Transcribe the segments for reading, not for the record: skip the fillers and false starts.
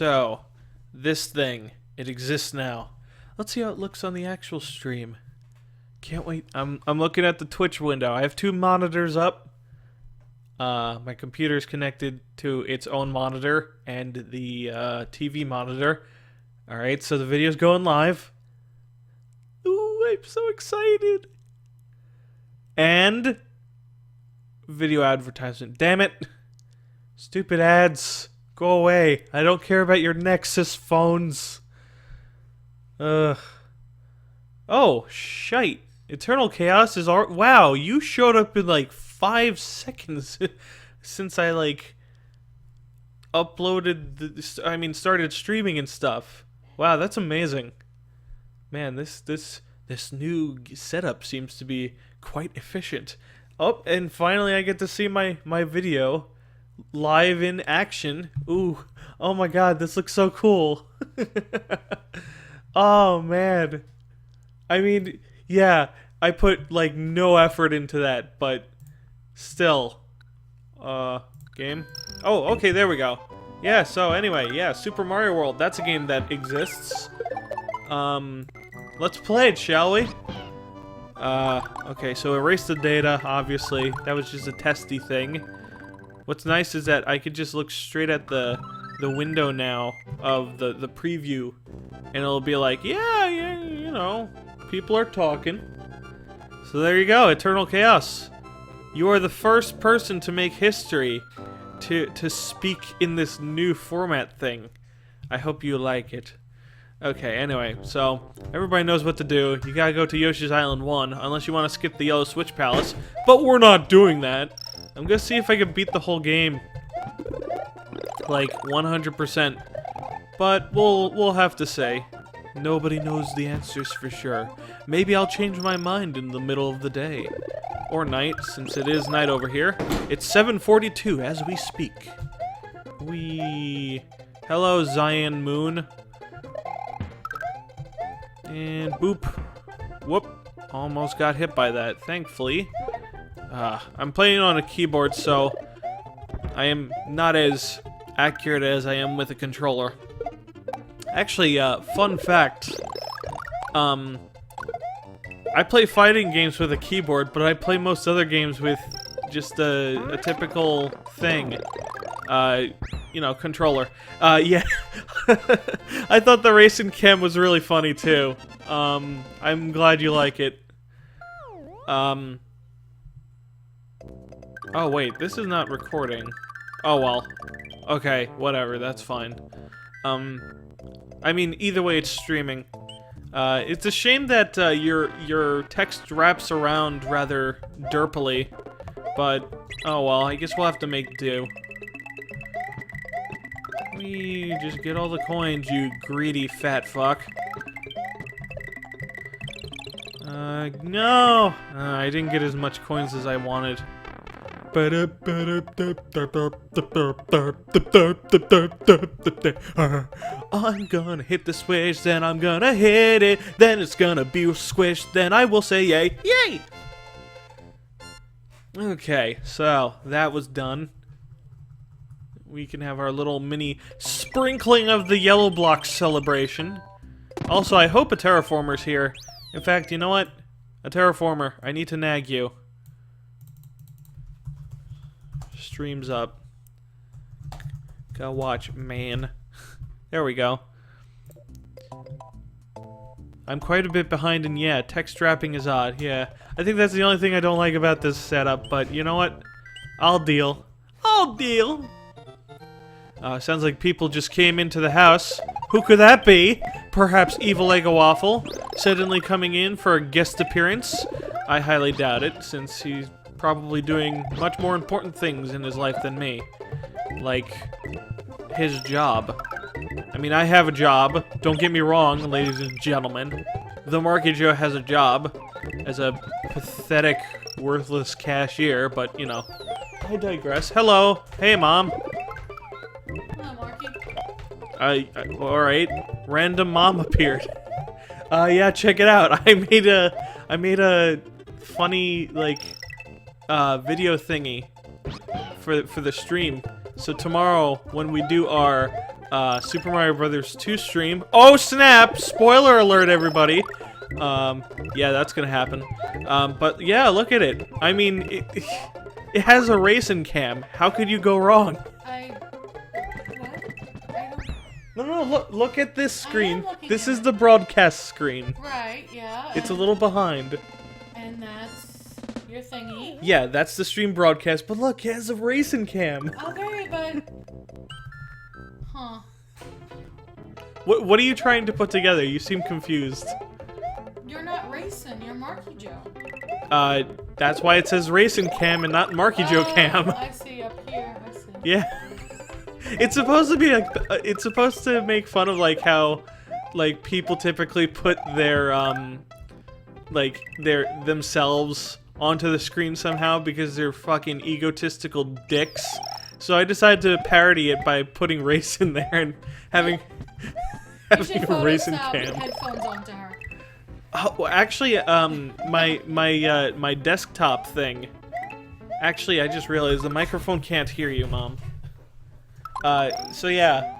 So, this thing, it exists now. Let's see how it looks on the actual stream. Can't wait. I'm looking at the Twitch window. I have two monitors up. My computer's connected to its own monitor and the TV monitor. Alright, so the video's going live. Ooh, I'm so excited. And video advertisement. Damn it. Stupid ads. Go away. I don't care about your Nexus phones. Ugh. Oh, shite. Eternal Chaos is art. Wow, you showed up in like 5 seconds since I like uploaded started streaming and stuff. Wow, that's amazing. Man, this new setup seems to be quite efficient. Oh, and finally I get to see my video live in action. Ooh, oh my god, this looks so cool. Oh man. I mean, yeah, I put like no effort into that, but still. Game? Oh, okay, there we go. Yeah, so anyway, yeah, Super Mario World, that's a game that exists. Let's play it, shall we? Okay, so erase the data, obviously. That was just a testy thing. What's nice is that I could just look straight at the window now of the preview, and it'll be like, yeah, you know, people are talking. So there you go, Eternal Chaos. You are the first person to make history to speak in this new format thing. I hope you like it. Okay, anyway, so everybody knows what to do. You gotta go to Yoshi's Island 1, unless you want to skip the Yellow Switch Palace. But we're not doing that. I'm gonna see if I can beat the whole game. Like, 100%. But we'll have to say. Nobody knows the answers for sure. Maybe I'll change my mind in the middle of the day. Or night, since it is night over here. It's 7:42 as we speak. Hello, Zion Moon. And boop. Whoop. Almost got hit by that, thankfully. I'm playing on a keyboard, so I am not as accurate as I am with a controller. Actually, fun fact. I play fighting games with a keyboard, but I play most other games with just a typical thing. You know, controller. Yeah. I thought the racing cam was really funny, too. I'm glad you like it. Oh, wait, this is not recording. Oh, well. Okay, whatever, that's fine. I mean, either way, it's streaming. It's a shame that your text wraps around rather derpily, but oh well, I guess we'll have to make do. Just get all the coins, you greedy fat fuck. No! I didn't get as much coins as I wanted. I'm gonna hit the switch, then I'm gonna hit it, then it's gonna be squished, then I will say yay. Yay! Okay, so that was done. We can have our little mini sprinkling of the yellow block celebration. Also, I hope a terraformer's here. In fact, you know what? A terraformer, I need to nag you. Streams up. Go watch, man. There we go. I'm quite a bit behind, and yeah, text wrapping is odd. Yeah, I think that's the only thing I don't like about this setup, but you know what? I'll deal. I'll deal! Sounds like people just came into the house. Who could that be? Perhaps Evil Lego Waffle, suddenly coming in for a guest appearance? I highly doubt it, since he's probably doing much more important things in his life than me. Like, his job. I mean, I have a job. Don't get me wrong, ladies and gentlemen. The MarkyJoe has a job as a pathetic, worthless cashier, but, you know, I digress. Hello. Hey, Mom. Hello, Marky. Alright. Random mom appeared. Yeah, check it out. I made a funny, like, video thingy for the stream. So tomorrow, when we do our Super Mario Brothers 2 stream. Oh snap! Spoiler alert, everybody. Yeah, that's gonna happen. But yeah, look at it. I mean, it has a racing cam. How could you go wrong? What? I don't... No, look at this screen. looking This at is it. the broadcast screen. Right, yeah. It's a little behind. And that's your thingy. Yeah, that's the stream broadcast, but look, it has a racing cam. Okay, but... Huh. What are you trying to put together? You seem confused. You're not racing, you're Marky Joe. That's why it says racing cam and not MarkyJoe cam. I see up here, I see. Yeah. It's supposed to be like, it's supposed to make fun of like how, like, people typically put their, like, themselves onto the screen somehow because they're fucking egotistical dicks. So I decided to parody it by putting race in there and having You should a racing Photoshop cam. headphones onto her. Oh, well, actually, my desktop thing. Actually, I just realized the microphone can't hear you, Mom. So yeah,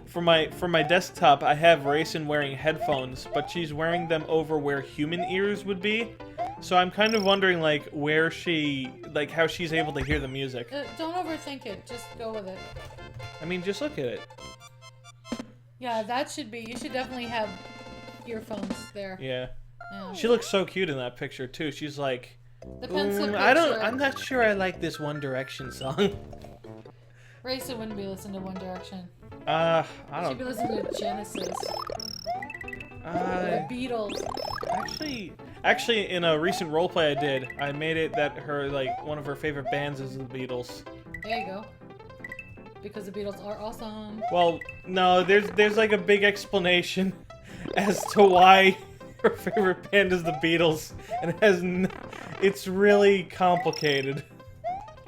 for my desktop, I have Raisin wearing headphones, but she's wearing them over where human ears would be. So I'm kind of wondering, like, where she, like, how she's able to hear the music. Don't overthink it, just go with it. I mean, just look at it. Yeah, that should be, you should definitely have earphones there. Yeah. Yeah. She looks so cute in that picture too. She's like, The pencil I'm not sure I like this One Direction song. Racer wouldn't be listening to One Direction. I She'd be don't. listening to Genesis. The Beatles. Actually, in a recent roleplay I did, I made it that one of her favorite bands is the Beatles. There you go. Because the Beatles are awesome. Well, no, there's like a big explanation as to why her favorite band is the Beatles, and it's really complicated.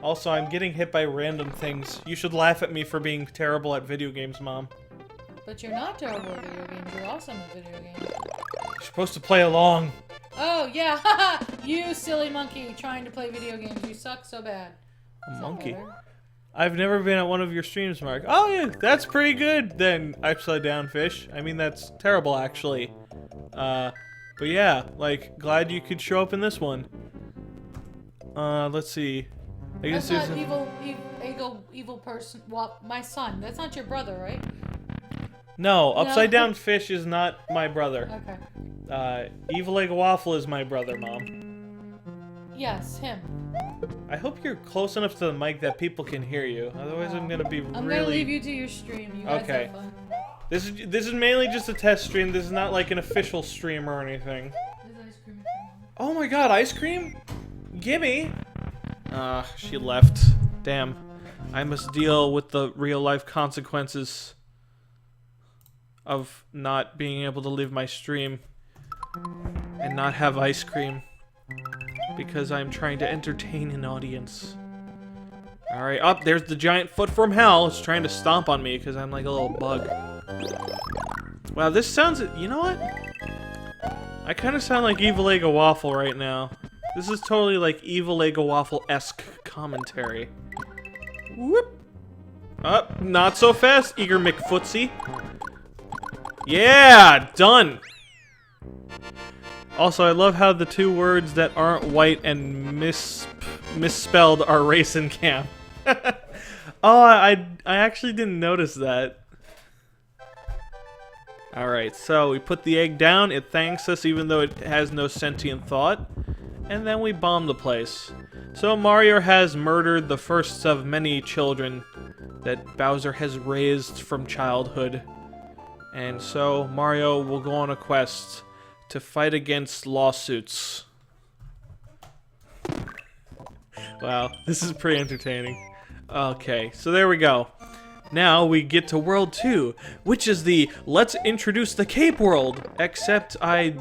Also, I'm getting hit by random things. You should laugh at me for being terrible at video games, Mom. But you're not terrible at video games. You're awesome at video games. You're supposed to play along. Oh, yeah. Haha! You silly monkey trying to play video games. You suck so bad. A So monkey. better. I've never been at one of your streams, Mark. Oh yeah, that's pretty good then, Upside Down Fish. I mean, that's terrible, actually. But yeah, like, glad you could show up in this one. Let's see. I guess That's there's not evil person. Well, my son. That's not your brother, right? No, Upside No. Down Fish is not my brother. Okay. Evil Egg Waffle is my brother, Mom. Yes, him. I hope you're close enough to the mic that people can hear you. Otherwise, I'm gonna be I'm really. gonna leave you to your stream. You guys Okay. have fun. This is mainly just a test stream. This is not like an official stream or anything. There's ice cream for Mom. Oh my God, ice cream? Gimme! She left. Damn. I must deal with the real life consequences of not being able to leave my stream and not have ice cream because I'm trying to entertain an audience. Alright, up there's the giant foot from hell. It's trying to stomp on me because I'm like a little bug. Wow, this sounds, you know what? I kind of sound like Evil Egg Waffle right now. This is totally like Evil Egg Waffle-esque commentary. Whoop! Up, not so fast, Eager McFootsie. Yeah, done. Also, I love how the two words that aren't white and misspelled are race and camp. Oh, I actually didn't notice that. Alright, so we put the egg down, it thanks us even though it has no sentient thought, and then we bomb the place. So Mario has murdered the first of many children that Bowser has raised from childhood. And so Mario will go on a quest to fight against lawsuits. Wow, this is pretty entertaining. Okay, so there we go. Now we get to World 2, which is the Let's Introduce the Cape World, except I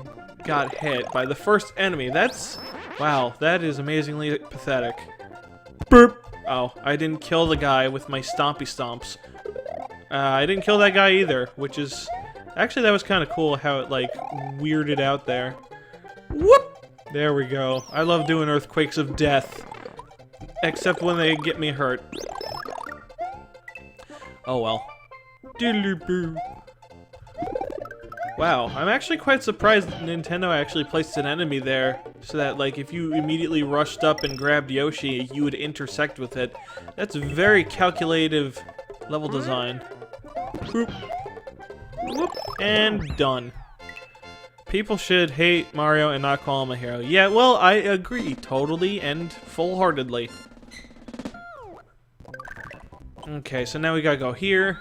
got hit by the first enemy. That's... wow, that is amazingly pathetic. Burp! Oh, I didn't kill the guy with my stompy stomps. I didn't kill that guy either, which is... actually, that was kind of cool how it, like, weirded out there. Whoop! There we go. I love doing earthquakes of death. Except when they get me hurt. Oh well. Diddly-boo. Wow, I'm actually quite surprised that Nintendo actually placed an enemy there, so that, like, if you immediately rushed up and grabbed Yoshi, you would intersect with it. That's very calculative level design. Boop. Whoop. And done. People should hate Mario and not call him a hero. Yeah, well, I agree, totally and full-heartedly. Okay, so now we gotta go here.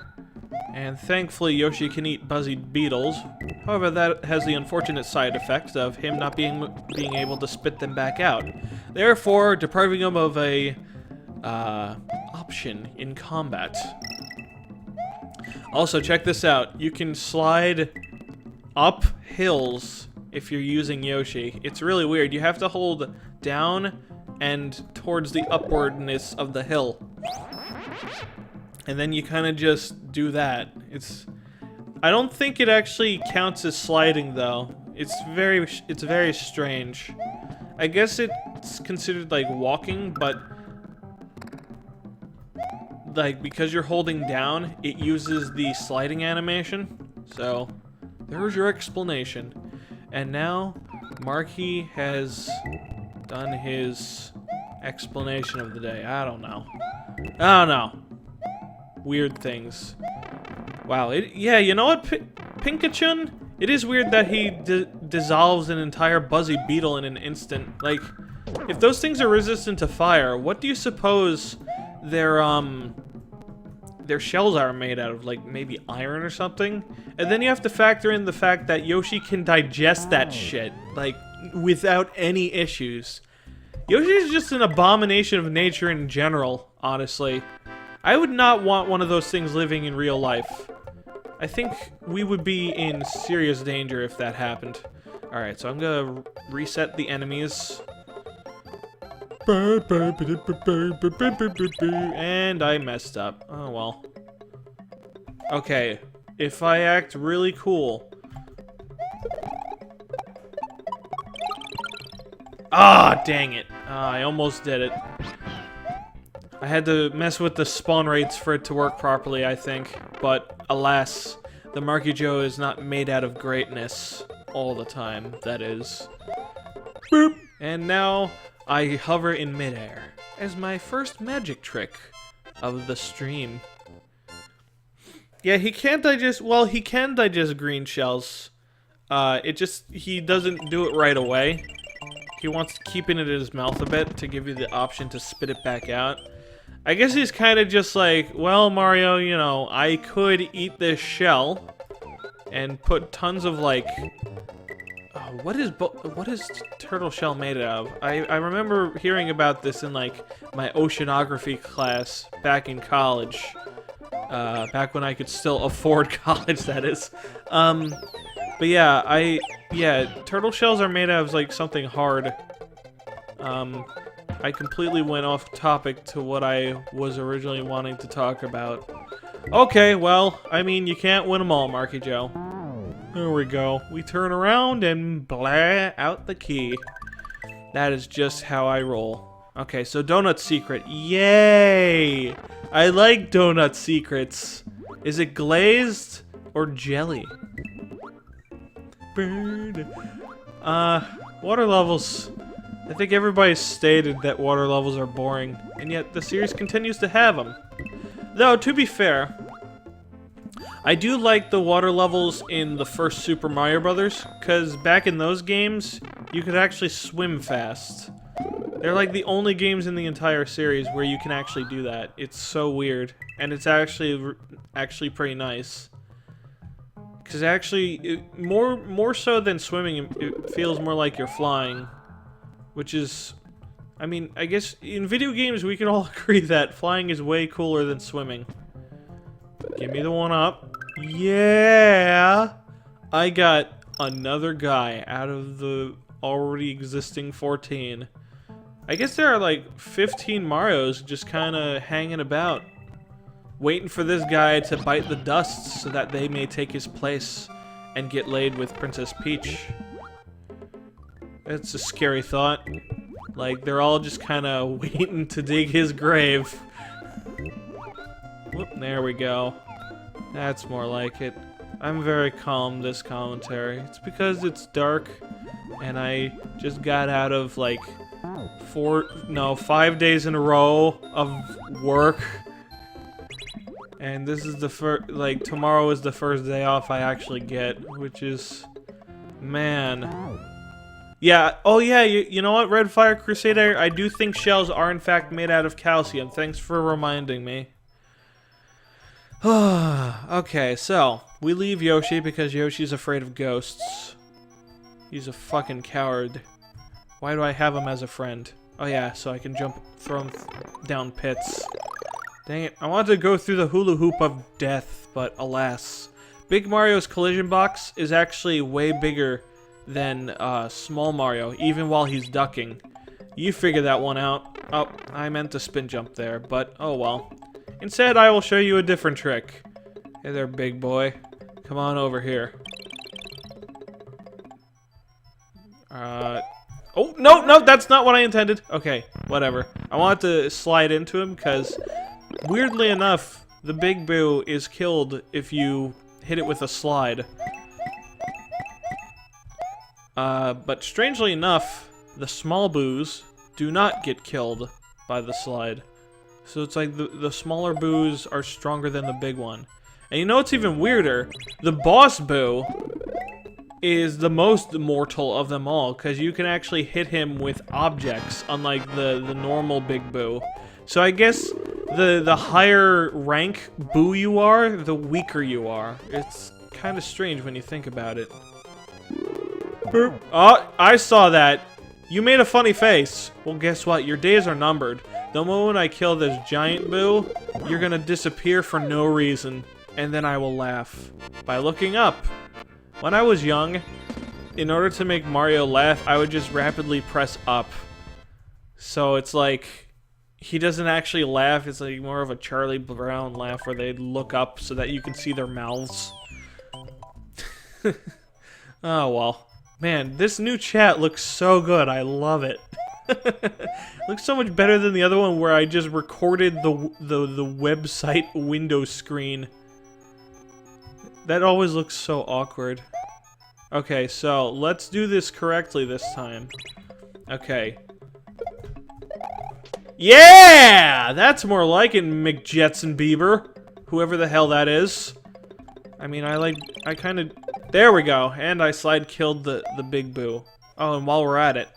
And thankfully Yoshi can eat buzzy beetles. However, that has the unfortunate side effect of him not being able to spit them back out. Therefore, depriving him of a option in combat. Also, check this out. You can slide up hills if you're using Yoshi. It's really weird. You have to hold down and towards the upwardness of the hill. And then you kind of just do that. I don't think it actually counts as sliding though. It's very strange. I guess it's considered like walking, but like because you're holding down, it uses the sliding animation. So there's your explanation. And now Marky has done his explanation of the day. I don't know. Weird things. Wow. Yeah, you know what, Pinkachun? It is weird that he dissolves an entire buzzy beetle in an instant. Like, if those things are resistant to fire, what do you suppose their shells are made out of? Like, maybe iron or something? And then you have to factor in the fact that Yoshi can digest that shit, like, without any issues. Yoshi is just an abomination of nature in general, honestly. I would not want one of those things living in real life. I think we would be in serious danger if that happened. Alright, so I'm gonna reset the enemies. And I messed up. Oh well. Okay, if I act really cool. Ah, dang it. I almost did it. I had to mess with the spawn rates for it to work properly, I think. But, alas, the Marky Joe is not made out of greatness all the time, that is. Boop! And now, I hover in midair as my first magic trick of the stream. Yeah, he can't digest... Well, he can digest green shells. He doesn't do it right away. He wants to keep it in his mouth a bit to give you the option to spit it back out. I guess he's kind of just like, well, Mario, you know, I could eat this shell and put tons of, like... what is turtle shell made out of? I remember hearing about this in, like, my oceanography class back in college. Back when I could still afford college, that is. But yeah, turtle shells are made out of, like, something hard. I completely went off topic to what I was originally wanting to talk about. Okay, well, I mean, you can't win them all, Marky Joe. There we go. We turn around and blah out the key. That is just how I roll. Okay, so Donut Secret. Yay! I like Donut Secrets. Is it glazed or jelly? Water levels. I think everybody's stated that water levels are boring, and yet the series continues to have them. Though, to be fair, I do like the water levels in the first Super Mario Brothers, because back in those games, you could actually swim fast. They're like the only games in the entire series where you can actually do that. It's so weird, and it's actually pretty nice. Because actually, more so than swimming, it feels more like you're flying. Which is, I mean, I guess in video games we can all agree that flying is way cooler than swimming. Give me the one up. Yeah! I got another guy out of the already existing 14. I guess there are like 15 Marios just kind of hanging about, waiting for this guy to bite the dust so that they may take his place and get laid with Princess Peach. It's a scary thought. Like, they're all just kind of waiting to dig his grave. Whoop, there we go. That's more like it. I'm very calm this commentary. It's because it's dark and I just got out of like 5 days in a row of work. And this is the first, like, tomorrow is the first day off I actually get, which is, man. Yeah, oh yeah, you know what, Red Fire Crusader? I do think shells are in fact made out of calcium. Thanks for reminding me. Okay, so, we leave Yoshi because Yoshi's afraid of ghosts. He's a fucking coward. Why do I have him as a friend? Oh yeah, so I can throw him down pits. Dang it, I wanted to go through the hula hoop of death, but alas. Big Mario's collision box is actually way bigger than Small Mario, even while he's ducking. You figure that one out. Oh, I meant to spin jump there, but oh well. Instead, I will show you a different trick. Hey there, big boy. Come on over here. Oh, no, that's not what I intended. Okay, whatever. I wanted to slide into him, because weirdly enough, the Big Boo is killed if you hit it with a slide. But strangely enough, the small boos do not get killed by the slide. So it's like the smaller boos are stronger than the big one. And you know what's even weirder? The boss boo is the most mortal of them all, because you can actually hit him with objects, unlike the normal Big Boo. So I guess the higher rank boo you are, the weaker you are. It's kind of strange when you think about it. Oh, I saw that. You made a funny face. Well, guess what? Your days are numbered. The moment I kill this giant boo, you're gonna disappear for no reason, and then I will laugh by looking up. When I was young, in order to make Mario laugh, I would just rapidly press up. So it's like, he doesn't actually laugh, it's like more of a Charlie Brown laugh where they look up so that you can see their mouths. Oh well. Man, this new chat looks so good, I love it. Looks so much better than the other one where I just recorded the website window screen. That always looks so awkward. Okay, so let's do this correctly this time. Okay. Yeah! That's more like it, McJetson Bieber. Whoever the hell that is. I mean, I kind of... There we go. And I slide killed the Big Boo. Oh, and while we're at it.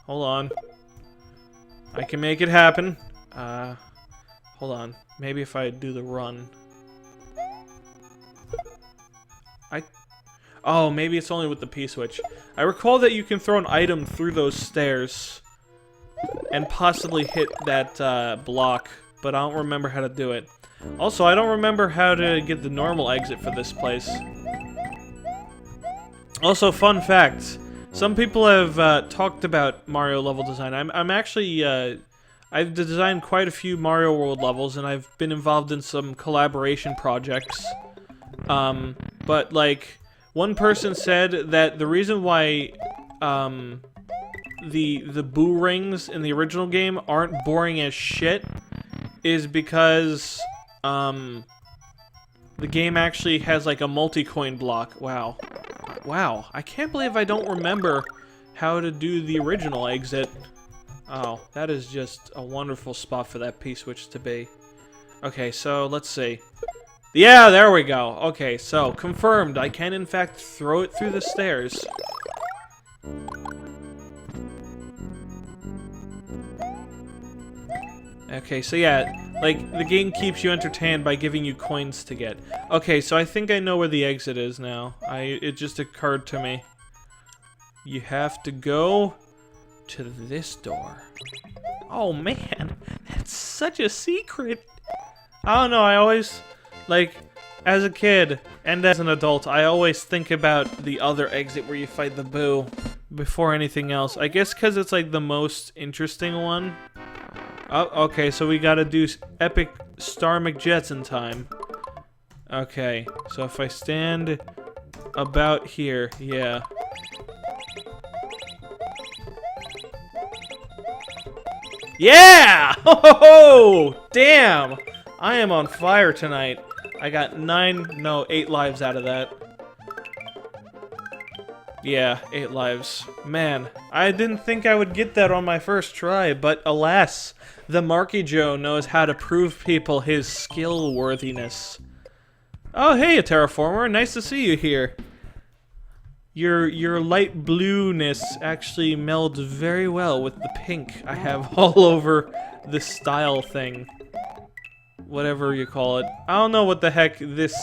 Hold on. I can make it happen. Hold on. Maybe if I do the run. Oh, maybe it's only with the P-switch. I recall that you can throw an item through those stairs and possibly hit that block, but I don't remember how to do it. Also, I don't remember how to get the normal exit for this place. Also, fun fact. Some people have talked about Mario level design. I'm actually, I've designed quite a few Mario World levels, and I've been involved in some collaboration projects. But, like, one person said that the reason why, the boo rings in the original game aren't boring as shit is because, the game actually has, like, a multi-coin block. Wow. Wow, I can't believe I don't remember how to do the original exit. Oh, that is just a wonderful spot for that P-switch to be. Okay, so let's see. Yeah, there we go. Okay, so confirmed. I can in fact throw it through the stairs. Okay, so yeah, like, the game keeps you entertained by giving you coins to get. Okay, so I think I know where the exit is now. It just occurred to me. You have to go to this door. Oh man, that's such a secret. I don't know, I always, like, as a kid and as an adult, I always think about the other exit where you fight the Boo before anything else. I guess because it's, like, the most interesting one. Oh, okay, so we gotta do epic Star McJetson time. Okay, so if I stand about here, yeah. Yeah! Oh, damn! I am on fire tonight. I got 8 lives out of that. Yeah, 8 lives. Man, I didn't think I would get that on my first try, but alas, the Marky Joe knows how to prove people his skill worthiness. Oh, hey, a terraformer. Nice to see you here. Your light blueness actually melds very well with the pink I have all over the style thing. Whatever you call it. I don't know what the heck this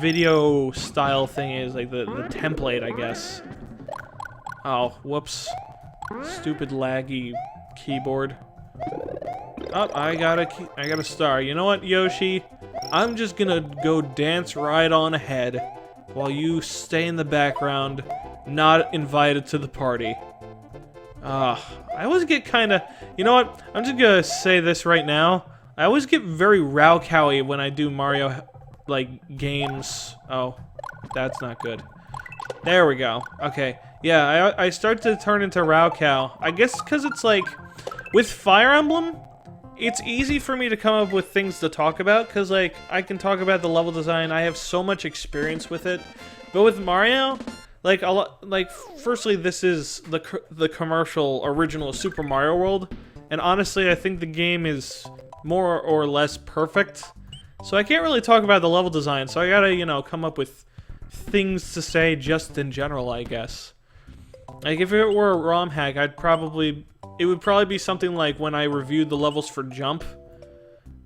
video style thing is, like the template, I guess. Oh, whoops. Stupid laggy keyboard. Oh, I got a star. You know what, Yoshi? I'm just gonna go dance right on ahead while you stay in the background, not invited to the party. I always get kinda... You know what? I'm just gonna say this right now. I always get very Rowcowy when I do Mario, like, games. Oh, that's not good. There we go. Okay. Yeah, I start to turn into Rowcow. I guess because it's like... With Fire Emblem, it's easy for me to come up with things to talk about, because, like, I can talk about the level design. I have so much experience with it. But with Mario, like, firstly, this is the commercial original Super Mario World. And honestly, I think the game is more or less perfect. So I can't really talk about the level design, so I gotta, you know, come up with things to say just in general, I guess. Like, if it were a ROM hack, it would probably be something like when I reviewed the levels for Jump,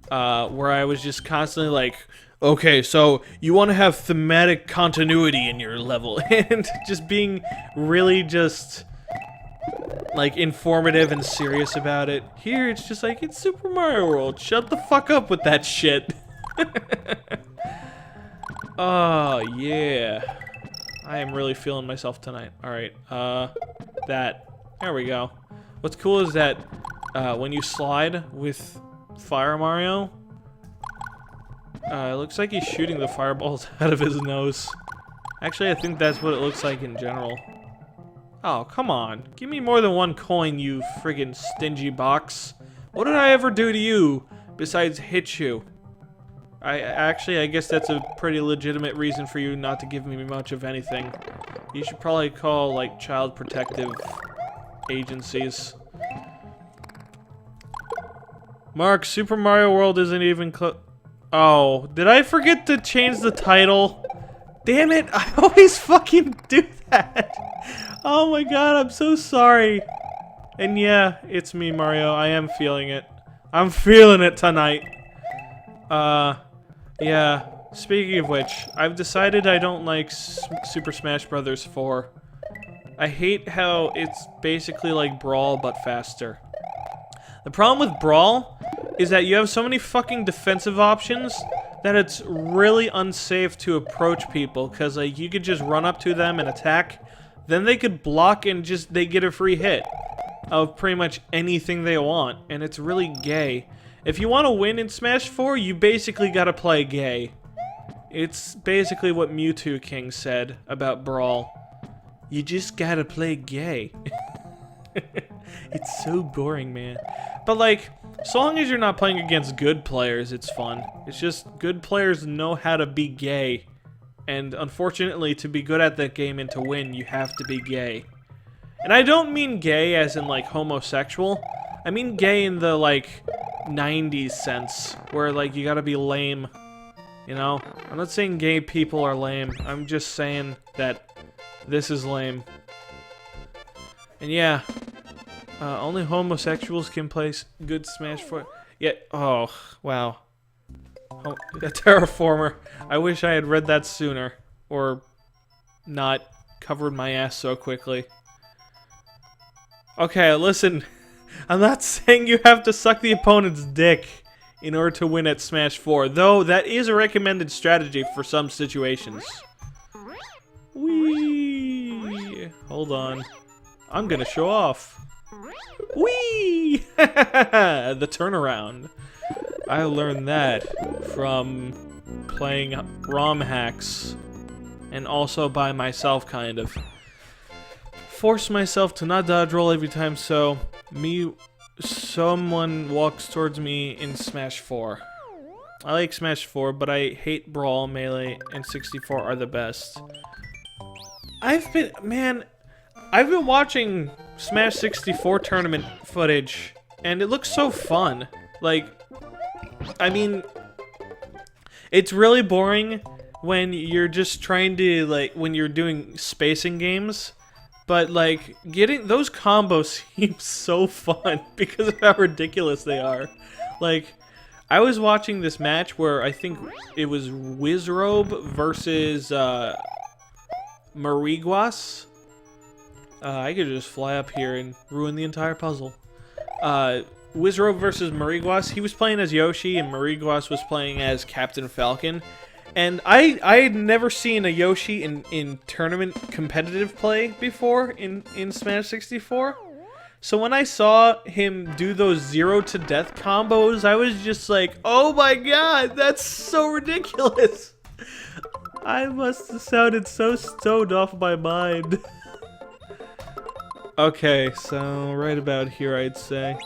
where I was just constantly like, okay, so you want to have thematic continuity in your level, and just being really just, like, informative and serious about it. Here, it's just like, it's Super Mario World. Shut the fuck up with that shit. Oh, yeah. I am really feeling myself tonight. Alright, there we go. What's cool is that, when you slide with Fire Mario, it looks like he's shooting the fireballs out of his nose. Actually, I think that's what it looks like in general. Oh, come on. Give me more than 1 coin, you friggin' stingy box. What did I ever do to you besides hit you? I guess that's a pretty legitimate reason for you not to give me much of anything. You should probably call, like, child protective agencies. Mark, Super Mario World isn't even Oh, did I forget to change the title? Damn it, I always fucking do that. Oh my god, I'm so sorry. And yeah, it's me, Mario. I am feeling it. I'm feeling it tonight. Yeah. Speaking of which, I've decided I don't like Super Smash Bros. 4. I hate how it's basically like Brawl, but faster. The problem with Brawl is that you have so many fucking defensive options that it's really unsafe to approach people, because like, you could just run up to them and attack, then they could block and they get a free hit of pretty much anything they want, and it's really gay. If you want to win in Smash 4, you basically gotta play gay. It's basically what Mewtwo King said about Brawl. You just gotta play gay. It's so boring, man. But like, so long as you're not playing against good players, it's fun. It's just good players know how to be gay. And unfortunately, to be good at that game and to win, you have to be gay. And I don't mean gay as in like homosexual. I mean gay in the like 90s sense, where like you gotta be lame. You know? I'm not saying gay people are lame. I'm just saying that this is lame. And yeah, only homosexuals can play good Smash 4. Yeah, oh, wow. Oh, a terraformer. I wish I had read that sooner. Or not covered my ass so quickly. Okay, listen. I'm not saying you have to suck the opponent's dick in order to win at Smash 4, though that is a recommended strategy for some situations. Whee! Hold on. I'm gonna show off. Whee! The turnaround. I learned that from playing ROM hacks, and also by myself, kind of. Force myself to not dodge roll every time, someone walks towards me in Smash 4. I like Smash 4, but I hate Brawl, Melee, and 64 are the best. I've been watching Smash 64 tournament footage, and it looks so fun. Like, I mean, it's really boring when you're just trying to, like, when you're doing spacing games, but, like, getting those combos seem so fun because of how ridiculous they are. Like, I was watching this match where I think it was Wizrobe versus, Mariguas. I could just fly up here and ruin the entire puzzle. Wizrobe versus Mariguas. He was playing as Yoshi, and Mariguas was playing as Captain Falcon. And I had never seen a Yoshi in tournament competitive play before in Smash 64. So when I saw him do those 0 to death combos, I was just like, oh my god, that's so ridiculous. I must have sounded so stoned off my mind. Okay, so right about here, I'd say.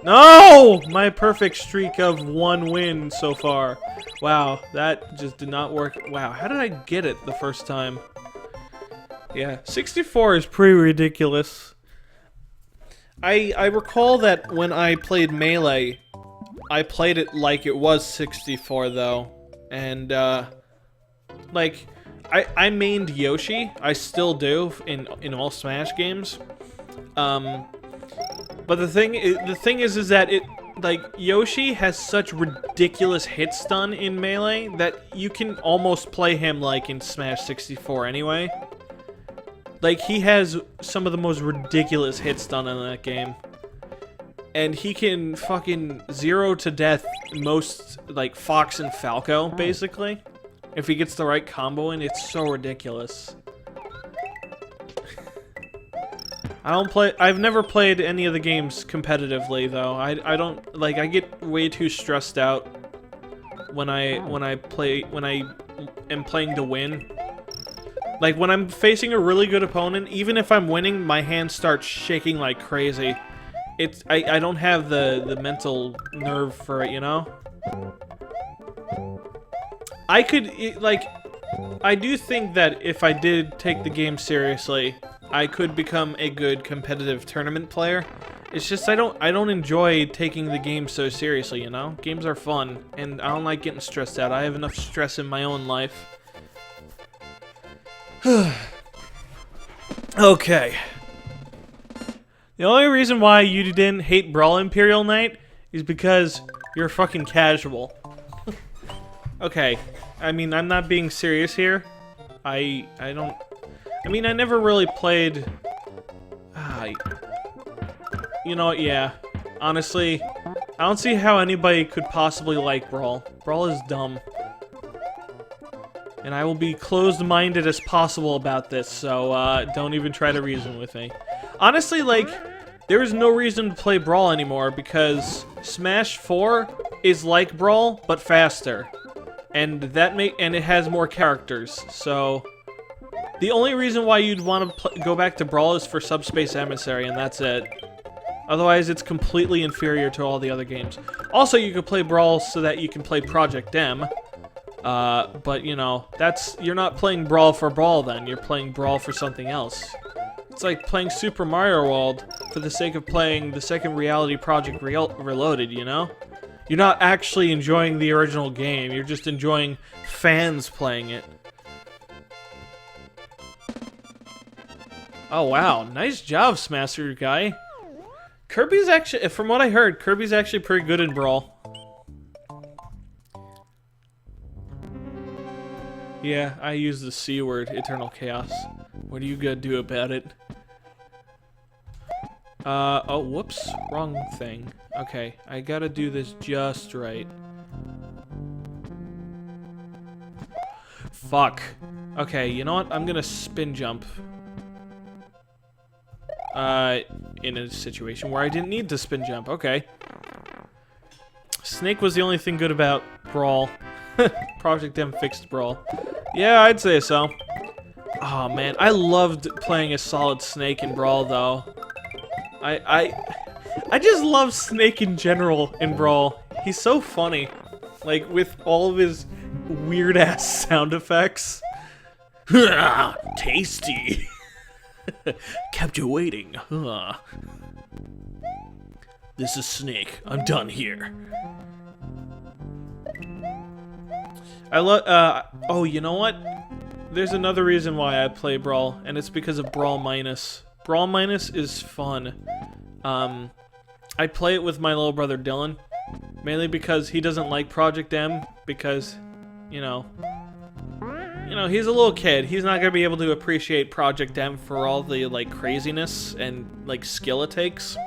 No! My perfect streak of 1 win so far. Wow, that just did not work. Wow, how did I get it the first time? Yeah, 64 is pretty ridiculous. I recall that when I played Melee, I played it like it was 64 though. And, like, I mained Yoshi. I still do in all Smash games. But the thing is that it, like, Yoshi has such ridiculous hit stun in Melee that you can almost play him like in Smash 64 anyway. Like, he has some of the most ridiculous hit stun in that game. And he can fucking 0 to death most, like, Fox and Falco, basically. If he gets the right combo in, it's so ridiculous. I've never played any of the games competitively, though. I don't, like, I get way too stressed out when I am playing to win. Like, when I'm facing a really good opponent, even if I'm winning, my hand starts shaking like crazy. I don't have the mental nerve for it, you know? I do think that if I did take the game seriously, I could become a good competitive tournament player. It's just I don't enjoy taking the game so seriously, you know? Games are fun, and I don't like getting stressed out. I have enough stress in my own life. Okay. The only reason why you didn't hate Brawl Imperial Knight is because you're fucking casual. Okay. I mean, I'm not being serious here. I mean, I never really played... you know what, yeah. Honestly, I don't see how anybody could possibly like Brawl. Brawl is dumb. And I will be closed-minded as possible about this, so don't even try to reason with me. Honestly, like, there is no reason to play Brawl anymore because Smash 4 is like Brawl, but faster. And it has more characters, so... The only reason why you'd want to go back to Brawl is for Subspace Emissary, and that's it. Otherwise, it's completely inferior to all the other games. Also, you could play Brawl so that you can play Project M. But, you know, you're not playing Brawl for Brawl then. You're playing Brawl for something else. It's like playing Super Mario World for the sake of playing the second Reality Project Reloaded, you know? You're not actually enjoying the original game. You're just enjoying fans playing it. Oh, wow. Nice job, Smasher guy. Kirby's actually, from what I heard, Kirby's actually pretty good in Brawl. Yeah, I use the C word, Eternal Chaos. What are you gonna do about it? Oh, whoops. Wrong thing. Okay, I gotta do this just right. Fuck. Okay, you know what? I'm gonna spin jump. In a situation where I didn't need to spin jump. Okay. Snake was the only thing good about Brawl. Project M fixed Brawl. Yeah, I'd say so. Oh man, I loved playing as Solid Snake in Brawl though. I just love Snake in general in Brawl. He's so funny. Like, with all of his weird-ass sound effects. Tasty. Kept you waiting, huh? This is Snake. I'm done here. I love, oh, you know what? There's another reason why I play Brawl, and it's because of Brawl Minus. Brawl Minus is fun. I play it with my little brother Dylan, mainly because he doesn't like Project M, because, you know, he's a little kid. He's not gonna be able to appreciate Project M for all the, like, craziness and, like, skill it takes.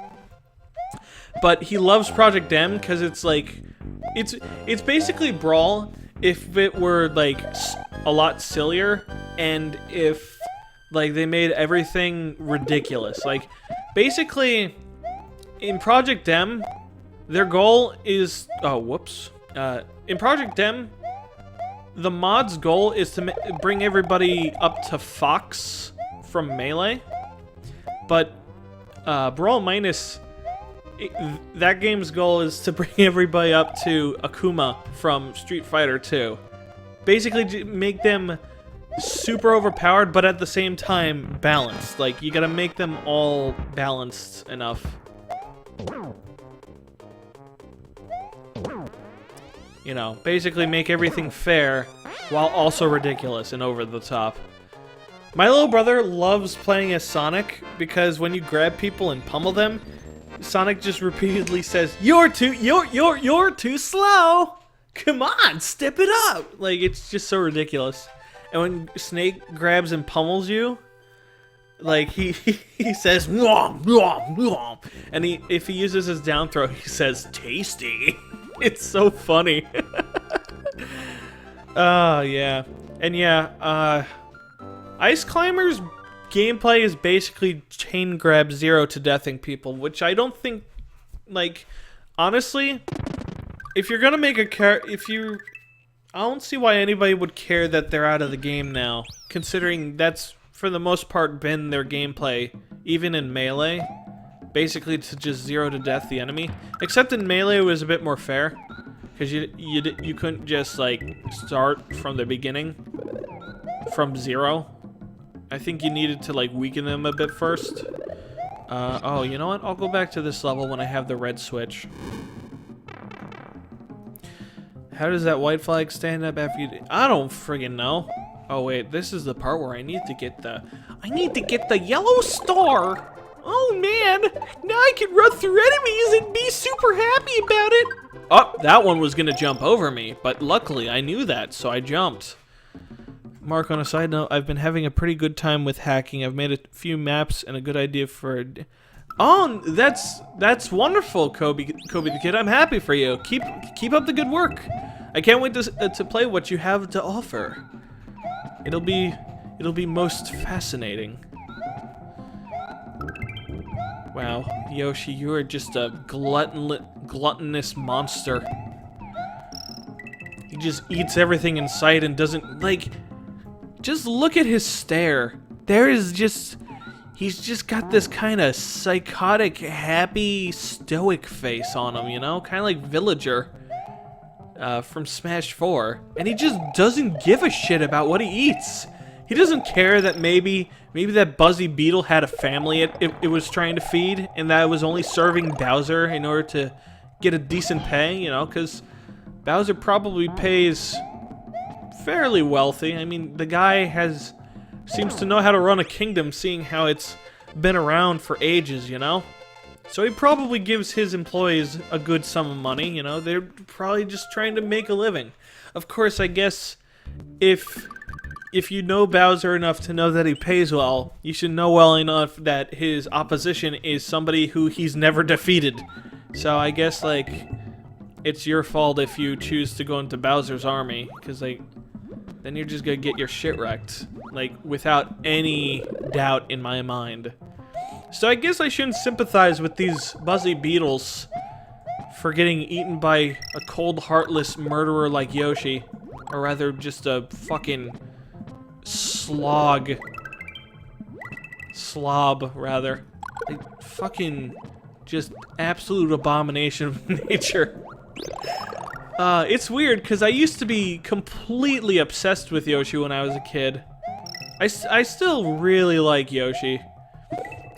But he loves Project M because it's, like, it's basically Brawl if it were, like, a lot sillier, and if, like, they made everything ridiculous. Like, basically, in Project M, their goal is... Oh, whoops. In Project M, the mod's goal is to bring everybody up to Fox from Melee. But, Brawl Minus... that game's goal is to bring everybody up to Akuma from Street Fighter 2. Basically, make them super overpowered, but at the same time, balanced. Like, you gotta make them all balanced enough. You know, basically make everything fair, while also ridiculous and over the top. My little brother loves playing as Sonic, because when you grab people and pummel them, Sonic just repeatedly says, you're too slow! Come on, step it up! Like, it's just so ridiculous. And when Snake grabs and pummels you, like, he says, "Mwah, mwah, mwah." And if he uses his down throw, he says, tasty. It's so funny. Yeah. And yeah, Ice Climber's gameplay is basically chain grab 0 to deathing people, which I don't think, like, honestly, if you're gonna make a I don't see why anybody would care that they're out of the game now, considering that's, for the most part, been their gameplay, even in Melee, basically to just 0 to death the enemy. Except in Melee it was a bit more fair, because you couldn't just, like, start from the beginning, from 0. I think you needed to, like, weaken them a bit first. Oh, you know what? I'll go back to this level when I have the red switch. How does that white flag stand up after you... I don't friggin' know. Oh, wait. This is the part where I need to get the... I need to get the yellow star! Oh, man! Now I can run through enemies and be super happy about it! Oh, that one was gonna jump over me, but luckily I knew that, so I jumped. Mark, on a side note, I've been having a pretty good time with hacking. I've made a few maps and a good idea for... Oh, that's wonderful, Kobe the Kid. I'm happy for you. Keep up the good work. I can't wait to play what you have to offer. It'll be most fascinating. Wow, Yoshi, you are just a gluttonous monster. He just eats everything in sight and doesn't, like, just look at his stare. There is just... He's just got this kind of psychotic, happy, stoic face on him, you know? Kind of like Villager from Smash 4. And he just doesn't give a shit about what he eats. He doesn't care that maybe that Buzzy Beetle had a family it was trying to feed, and that it was only serving Bowser in order to get a decent pay, you know? Because Bowser probably pays fairly wealthy. I mean, the guy seems to know how to run a kingdom, seeing how it's been around for ages, you know? So he probably gives his employees a good sum of money, you know? They're probably just trying to make a living. Of course, I guess if you know Bowser enough to know that he pays well, you should know well enough that his opposition is somebody who he's never defeated. So I guess, like, it's your fault if you choose to go into Bowser's army, because, like, then you're just gonna get your shit wrecked. Like, without any doubt in my mind. So I guess I shouldn't sympathize with these Buzzy Beetles for getting eaten by a cold, heartless murderer like Yoshi. Or rather, just a fucking slob, rather. Like, fucking just absolute abomination of nature. It's weird because I used to be completely obsessed with Yoshi when I was a kid. I still really like Yoshi.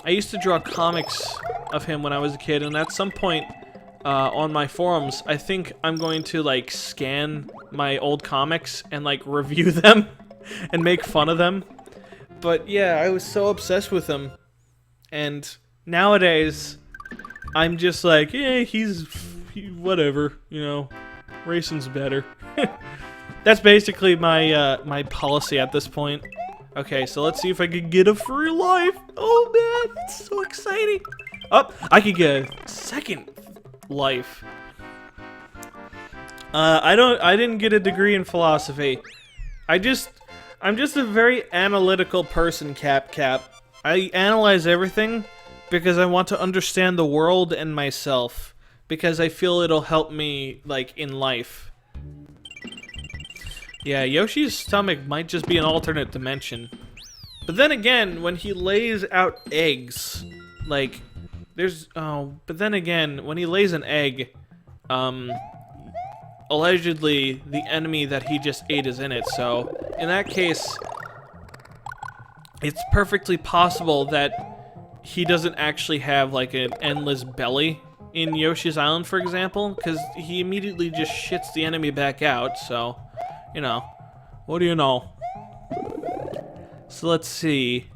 I used to draw comics of him when I was a kid, and at some point on my forums, I think I'm going to like scan my old comics and like review them and make fun of them. But yeah, I was so obsessed with him, and nowadays I'm just like, yeah, whatever, you know, racing's better. That's basically my my policy at this point. Okay, so let's see if I can get a free life. Oh man, that's so exciting. Oh, I could get a second life. I didn't get a degree in philosophy. I'm just a very analytical person, Cap. I analyze everything because I want to understand the world and myself, because I feel it'll help me like in life. Yeah, Yoshi's stomach might just be an alternate dimension. But then again, when he lays out eggs, like, but then again, when he lays an egg, allegedly, the enemy that he just ate is in it, so, in that case, it's perfectly possible that he doesn't actually have, like, an endless belly in Yoshi's Island, for example, because he immediately just shits the enemy back out, so... You know, what do you know? So let's see.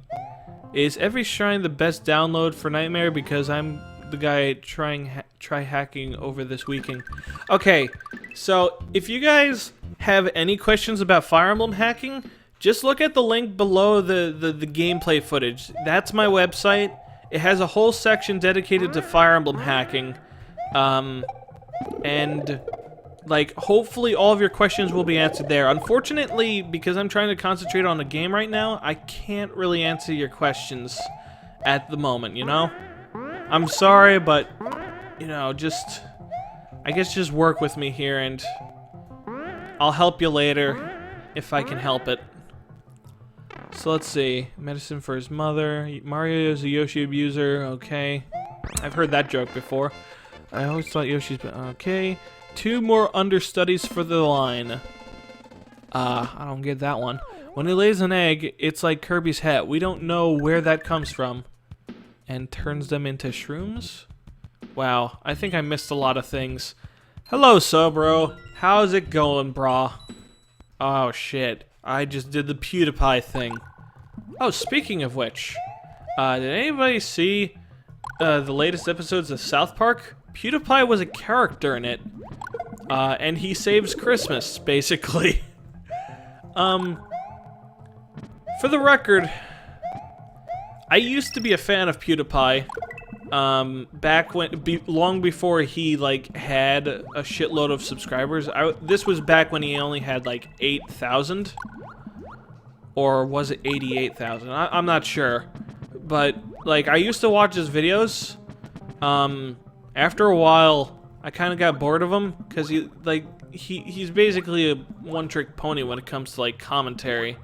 Is every shrine the best download for Nightmare? Because I'm the guy try hacking over this weekend. Okay, so if you guys have any questions about Fire Emblem hacking, just look at the link below the gameplay footage. That's my website. It has a whole section dedicated to Fire Emblem hacking. And... like, hopefully all of your questions will be answered there. Unfortunately, because I'm trying to concentrate on the game right now, I can't really answer your questions at the moment, you know? I'm sorry, but, you know, just... I guess just work with me here, and I'll help you later if I can help it. So let's see. Medicine for his mother. Mario is a Yoshi abuser. Okay. I've heard that joke before. I always thought Yoshi's been... okay. 2 more understudies for the line. I don't get that one. When he lays an egg, it's like Kirby's hat. We don't know where that comes from. And turns them into shrooms? Wow, I think I missed a lot of things. Hello, Sobro. How's it going, brah? Oh, shit. I just did the PewDiePie thing. Oh, speaking of which, did anybody see the latest episodes of South Park? PewDiePie was a character in it. And he saves Christmas, basically. For the record, I used to be a fan of PewDiePie. Back when, long before he, like, had a shitload of subscribers. This was back when he only had, like, 8,000. Or was it 88,000? I'm not sure. But, like, I used to watch his videos. After a while... I kind of got bored of him, because he's basically a one-trick pony when it comes to, like, commentary.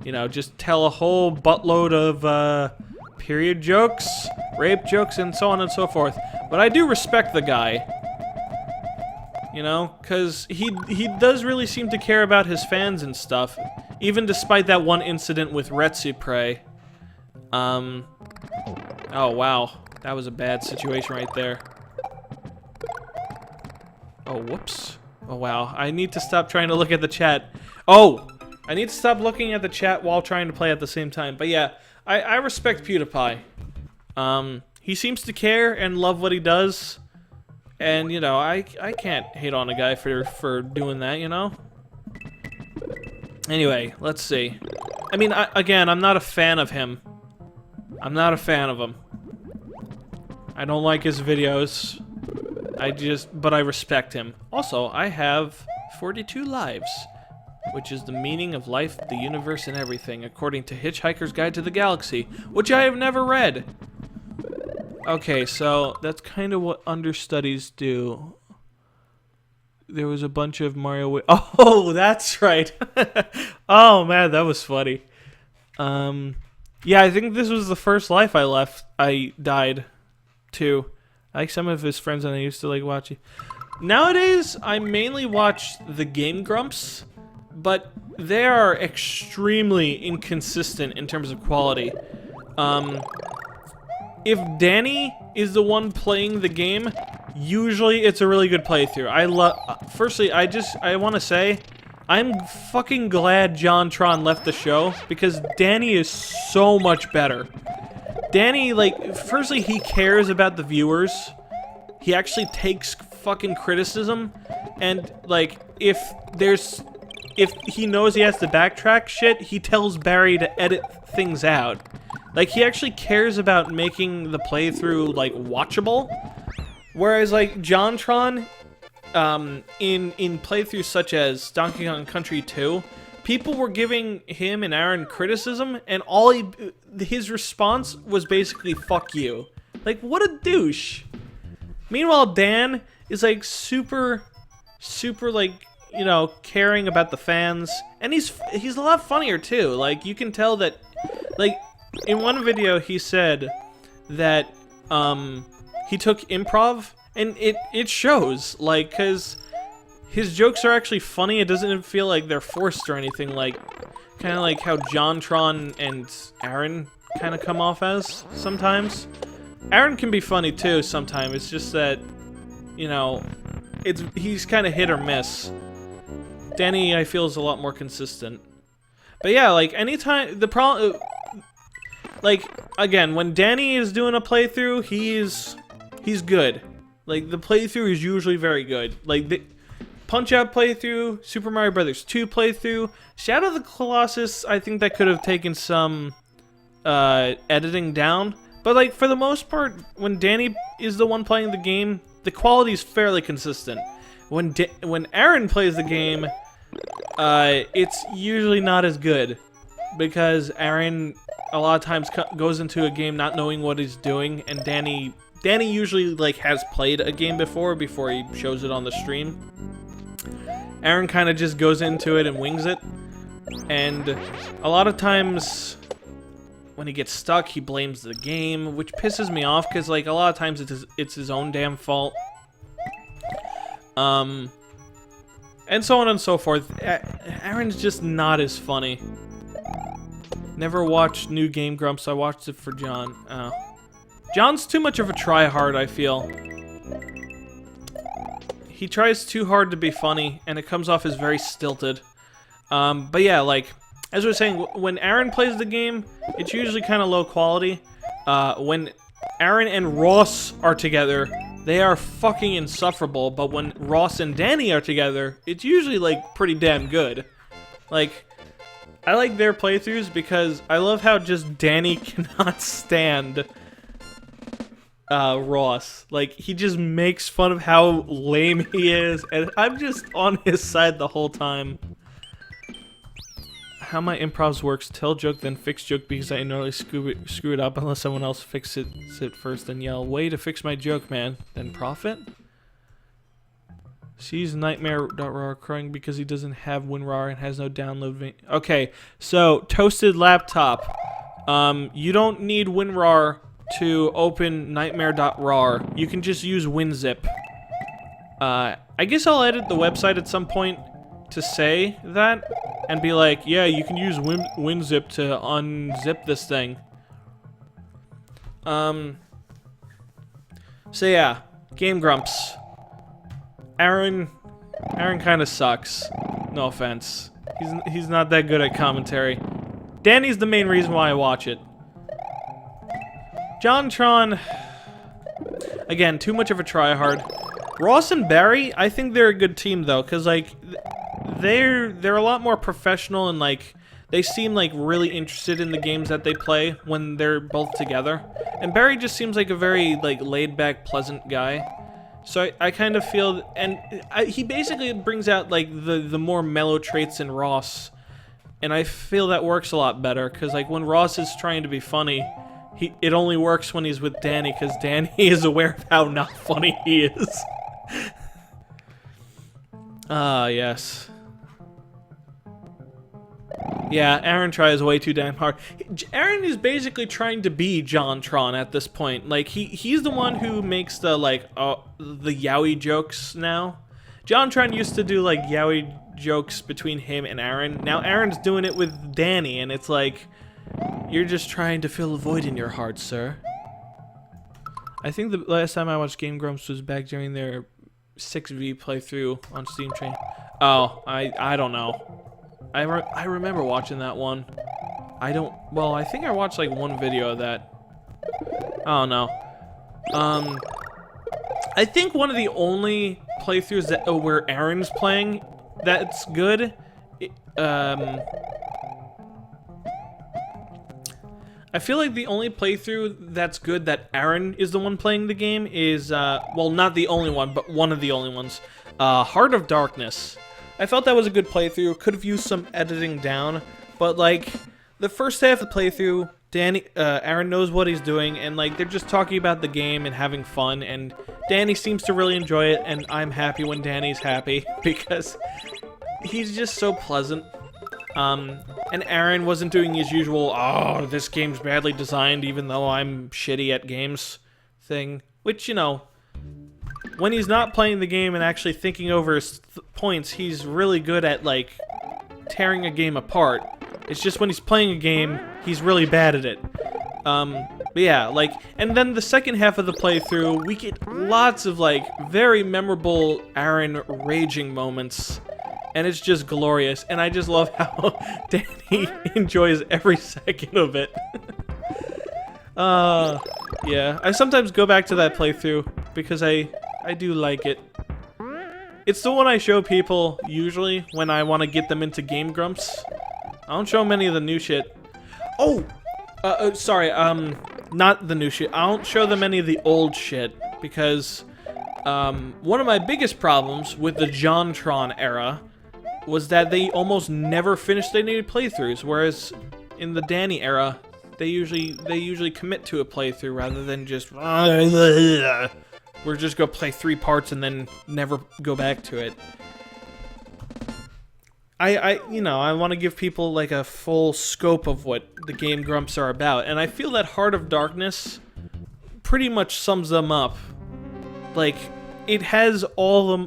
You know, just tell a whole buttload of, period jokes, rape jokes, and so on and so forth. But I do respect the guy. You know, because he does really seem to care about his fans and stuff, even despite that one incident with Retsupre. Oh, wow. That was a bad situation right there. Oh, whoops. Oh, wow. I need to stop trying to look at the chat. Oh! I need to stop looking at the chat while trying to play at the same time. But yeah, I respect PewDiePie. He seems to care and love what he does. And, you know, I can't hate on a guy for doing that, you know? Anyway, let's see. I mean, again, I'm not a fan of him. I'm not a fan of him. I don't like his videos. But I respect him. Also, I have 42 lives, which is the meaning of life, the universe, and everything, according to Hitchhiker's Guide to the Galaxy, which I have never read. Okay, so that's kind of what understudies do. There was a bunch of Mario... Oh, that's right. Oh, man, that was funny. Yeah, I think this was the first life I died, too. I like some of his friends and I used to like watching. Nowadays, I mainly watch the Game Grumps, but they are extremely inconsistent in terms of quality. If Danny is the one playing the game, usually it's a really good playthrough. Firstly, I want to say, I'm fucking glad JonTron left the show, because Danny is so much better. Danny, like, firstly, he cares about the viewers. He actually takes fucking criticism, and, like, if he knows he has to backtrack shit, he tells Barry to edit things out. Like, he actually cares about making the playthrough, like, watchable. Whereas, like, JonTron, in playthroughs such as Donkey Kong Country 2, people were giving him and Aaron criticism, and his response was basically, fuck you. Like, what a douche. Meanwhile, Dan is, like, super, like, you know, caring about the fans, and he's a lot funnier, too. Like, you can tell that, like, in one video, he said that, he took improv, and it shows, like, because his jokes are actually funny. It doesn't feel like they're forced or anything, like, kind of like how JonTron and Aaron kind of come off as sometimes. Aaron can be funny, too, sometimes. It's just that, you know, he's kind of hit or miss. Danny, I feel, is a lot more consistent. But yeah, like, anytime, like, again, when Danny is doing a playthrough, he's good. Like, the playthrough is usually very good. Like, the Punch-Out playthrough, Super Mario Bros. 2 playthrough, Shadow of the Colossus, I think that could have taken some, editing down. But, like, for the most part, when Danny is the one playing the game, the quality is fairly consistent. When Aaron plays the game, it's usually not as good. Because Aaron, a lot of times, goes into a game not knowing what he's doing, and Danny usually, like, has played a game before he shows it on the stream. Aaron kind of just goes into it and wings it. And a lot of times, when he gets stuck, he blames the game, which pisses me off, because, like, a lot of times it's his own damn fault. And so on and so forth. Aaron's just not as funny. Never watched New Game Grumps. I watched it for John. Oh. John's too much of a tryhard, I feel. He tries too hard to be funny, and it comes off as very stilted. But yeah, like, as I was saying, when Aaron plays the game, it's usually kind of low quality. When Aaron and Ross are together, they are fucking insufferable, but when Ross and Danny are together, it's usually, like, pretty damn good. Like, I like their playthroughs because I love how just Danny cannot stand Ross. Like, he just makes fun of how lame he is, and I'm just on his side the whole time. How my improvs works: tell joke, then fix joke, because I normally screw it up unless someone else fixes it first, then yell, way to fix my joke, man. Then profit? Sees Nightmare.raw crying because he doesn't have WinRAR and has no download. Okay, so Toasted Laptop. You don't need WinRAR to open Nightmare.raw. You can just use WinZip. I guess I'll edit the website at some point to say that and be like, yeah, you can use WinZip to unzip this thing. So yeah, Game Grumps. Aaron kind of sucks. No offense. He's not that good at commentary. Danny's the main reason why I watch it. JonTron, again, too much of a tryhard. Ross and Barry, I think they're a good team though, cause like they're a lot more professional and like they seem like really interested in the games that they play when they're both together. And Barry just seems like a very like laid-back, pleasant guy. So I kind of feel, and he basically brings out like the more mellow traits in Ross, and I feel that works a lot better because like when Ross is trying to be funny, it only works when he's with Danny because Danny is aware of how not funny he is. Ah, yes. Yeah, Aaron tries way too damn hard. Aaron is basically trying to be JonTron at this point. Like, he's the one who makes the, like, the yaoi jokes now. JonTron used to do, like, yaoi jokes between him and Aaron. Now Aaron's doing it with Danny, and it's like, you're just trying to fill a void in your heart, sir. I think the last time I watched Game Grumps was back during their 6v playthrough on Steam Train. Oh, I don't know. I remember watching that one. Well, I think I watched like one video of that. I don't know. I think one of the only playthroughs that where Aaron's playing that's good. I feel like the only playthrough that's good that Aaron is the one playing the game is well, not the only one, but one of the only ones. Heart of Darkness. I felt that was a good playthrough. Could have used some editing down, but like the first half of the playthrough, Aaron knows what he's doing, and like they're just talking about the game and having fun, and Danny seems to really enjoy it, and I'm happy when Danny's happy because he's just so pleasant. And Aaron wasn't doing his usual, oh, this game's badly designed even though I'm shitty at games thing, which, you know, when he's not playing the game and actually thinking over his points, he's really good at, like, tearing a game apart. It's just when he's playing a game, he's really bad at it. But yeah, like, and then the second half of the playthrough, we get lots of, like, very memorable Aaron raging moments. And it's just glorious, and I just love how Danny enjoys every second of it. Yeah, I sometimes go back to that playthrough because I do like it. It's the one I show people usually when I want to get them into Game Grumps. I don't show them any of the new shit. Oh, sorry, not the new shit. I don't show them any of the old shit because one of my biggest problems with the JonTron era was that they almost never finished their native playthroughs, whereas in the Danny era, they usually commit to a playthrough rather than just we're just gonna play 3 parts and then never go back to it. You know, I want to give people like a full scope of what the Game Grumps are about, and I feel that Heart of Darkness pretty much sums them up. Like, it has all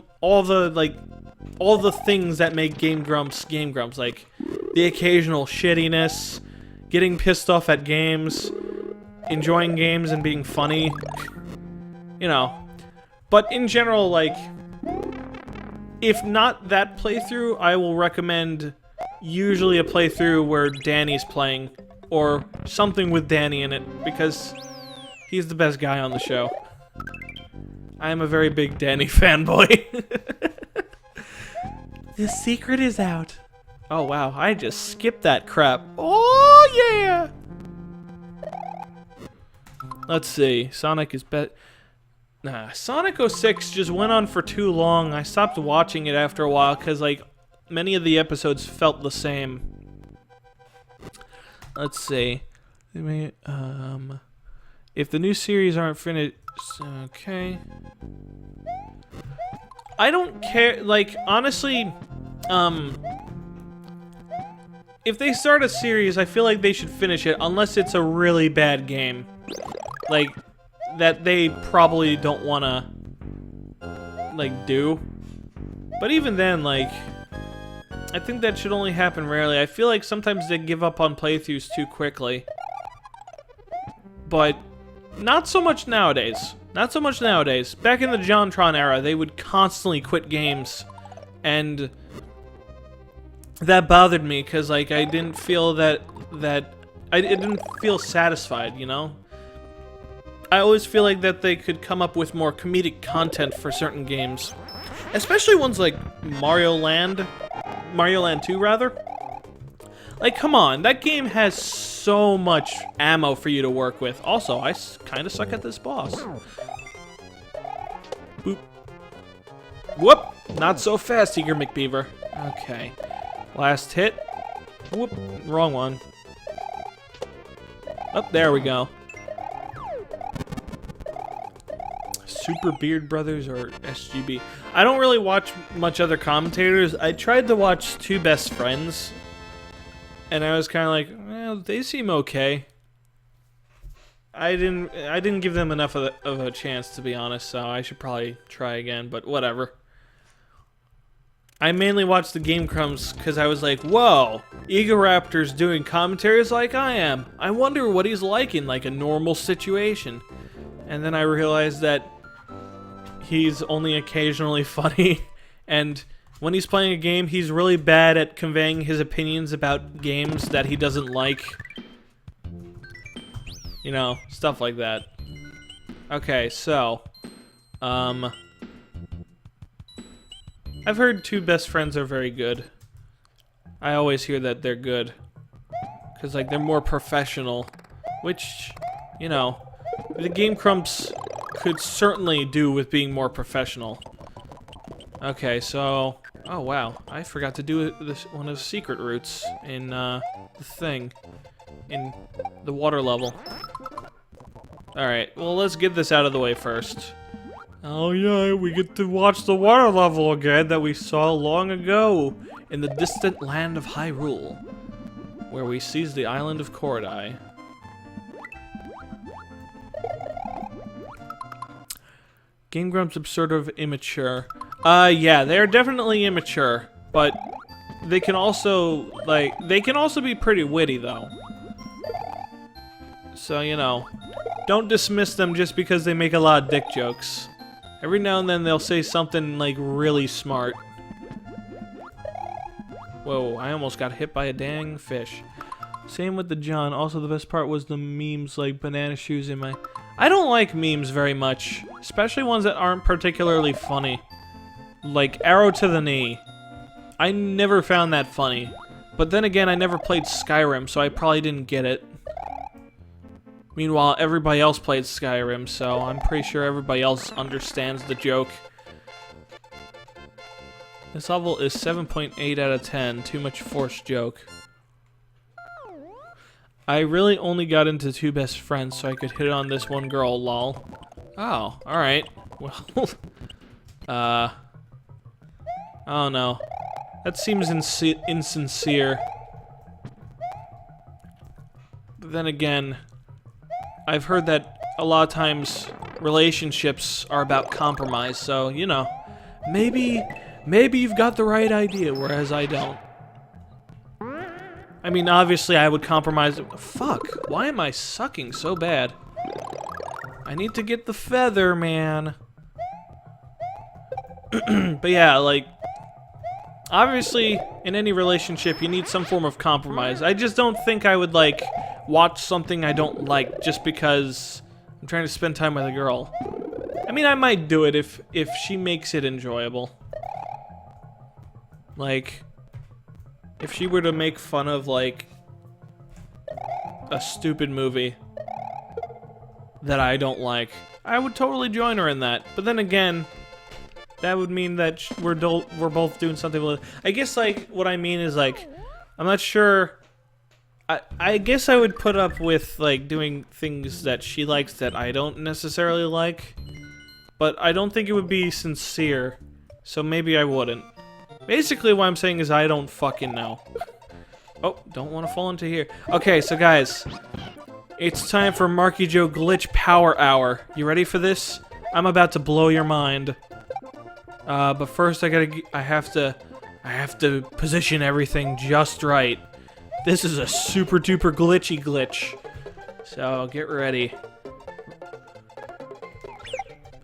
the things that make Game Grumps, like the occasional shittiness, getting pissed off at games, enjoying games and being funny, you know. But in general, like, if not that playthrough, I will recommend usually a playthrough where Danny's playing, or something with Danny in it, because he's the best guy on the show. I am a very big Danny fanboy. The secret is out. Oh wow, I just skipped that crap. Oh yeah! Let's see, Sonic is Sonic 06 just went on for too long. I stopped watching it after a while because, like, many of the episodes felt the same. Let's see. If the new series aren't finished, okay. I don't care, like, honestly, if they start a series, I feel like they should finish it, unless it's a really bad game. Like, that they probably don't wanna, like, do. But even then, like, I think that should only happen rarely. I feel like sometimes they give up on playthroughs too quickly. But not so much nowadays. Not so much nowadays. Back in the JonTron era, they would constantly quit games. And that bothered me, because, like, I didn't feel it didn't feel satisfied, you know? I always feel like that they could come up with more comedic content for certain games. Especially ones like Mario Land 2, rather. Like, come on, that game has so much ammo for you to work with. Also, I kind of suck at this boss. Boop. Whoop! Not so fast, Eager McBeaver. Okay. Last hit. Whoop. Wrong one. Oh, there we go. Super Beard Brothers or SGB. I don't really watch much other commentators. I tried to watch Two Best Friends. and I was kind of like, well, they seem okay. I didn't give them enough of a chance, to be honest, so I should probably try again, but whatever. I mainly watched the Game Crumbs because I was like, whoa, Egoraptor's doing commentaries like I am. I wonder what he's like in like a normal situation. And then I realized that he's only occasionally funny, and when he's playing a game, he's really bad at conveying his opinions about games that he doesn't like. You know, stuff like that. Okay, so, I've heard Two Best Friends are very good. I always hear that they're good. Because, like, they're more professional. Which, you know, the Game Crumps could certainly do with being more professional. Okay, so... Oh, wow. I forgot to do this one of the secret routes in, the thing. In the water level. Alright, well, let's get this out of the way first. Oh yeah, we get to watch the water level again that we saw long ago in the distant land of Hyrule, where we seized the island of Korodai. Game Grumps absurd of immature. Yeah, they're definitely immature, but they can also, like, they can also be pretty witty, though. So, you know, don't dismiss them just because they make a lot of dick jokes. Every now and then they'll say something, like, really smart. Whoa, I almost got hit by a dang fish. Same with the John. Also, the best part was the memes, like banana shoes in my... I don't like memes very much, especially ones that aren't particularly funny. Like, Arrow to the Knee. I never found that funny. But then again, I never played Skyrim, so I probably didn't get it. Meanwhile, everybody else played Skyrim, so I'm pretty sure everybody else understands the joke. This level is 7.8 out of 10. Too much forced joke. I really only got into Two Best Friends so I could hit on this one girl, lol. Oh, alright. Well, I don't know. That seems insincere. But then again... I've heard that a lot of times relationships are about compromise, so, you know, maybe you've got the right idea, whereas I don't. I mean, obviously I would compromise. Fuck, why am I sucking so bad? I need to get the feather, man. But yeah, like, obviously in any relationship you need some form of compromise. I just don't think I would, like... watch something I don't like just because I'm trying to spend time with a girl. I mean, I might do it if she makes it enjoyable. Like, if she were to make fun of, like, a stupid movie that I don't like, I would totally join her in that. But then again, that would mean that we're both doing something with... I guess, like, what I mean is, like, I'm not sure... I guess I would put up with, like, doing things that she likes that I don't necessarily like. But I don't think it would be sincere. So maybe I wouldn't. Basically what I'm saying is I don't fucking know. Oh, don't want to fall into here. Okay, so guys. It's time for MarkyJoe Glitch Power Hour. You ready for this? I'm about to blow your mind. But first I have to position everything just right. This is a super duper glitchy glitch. So, get ready.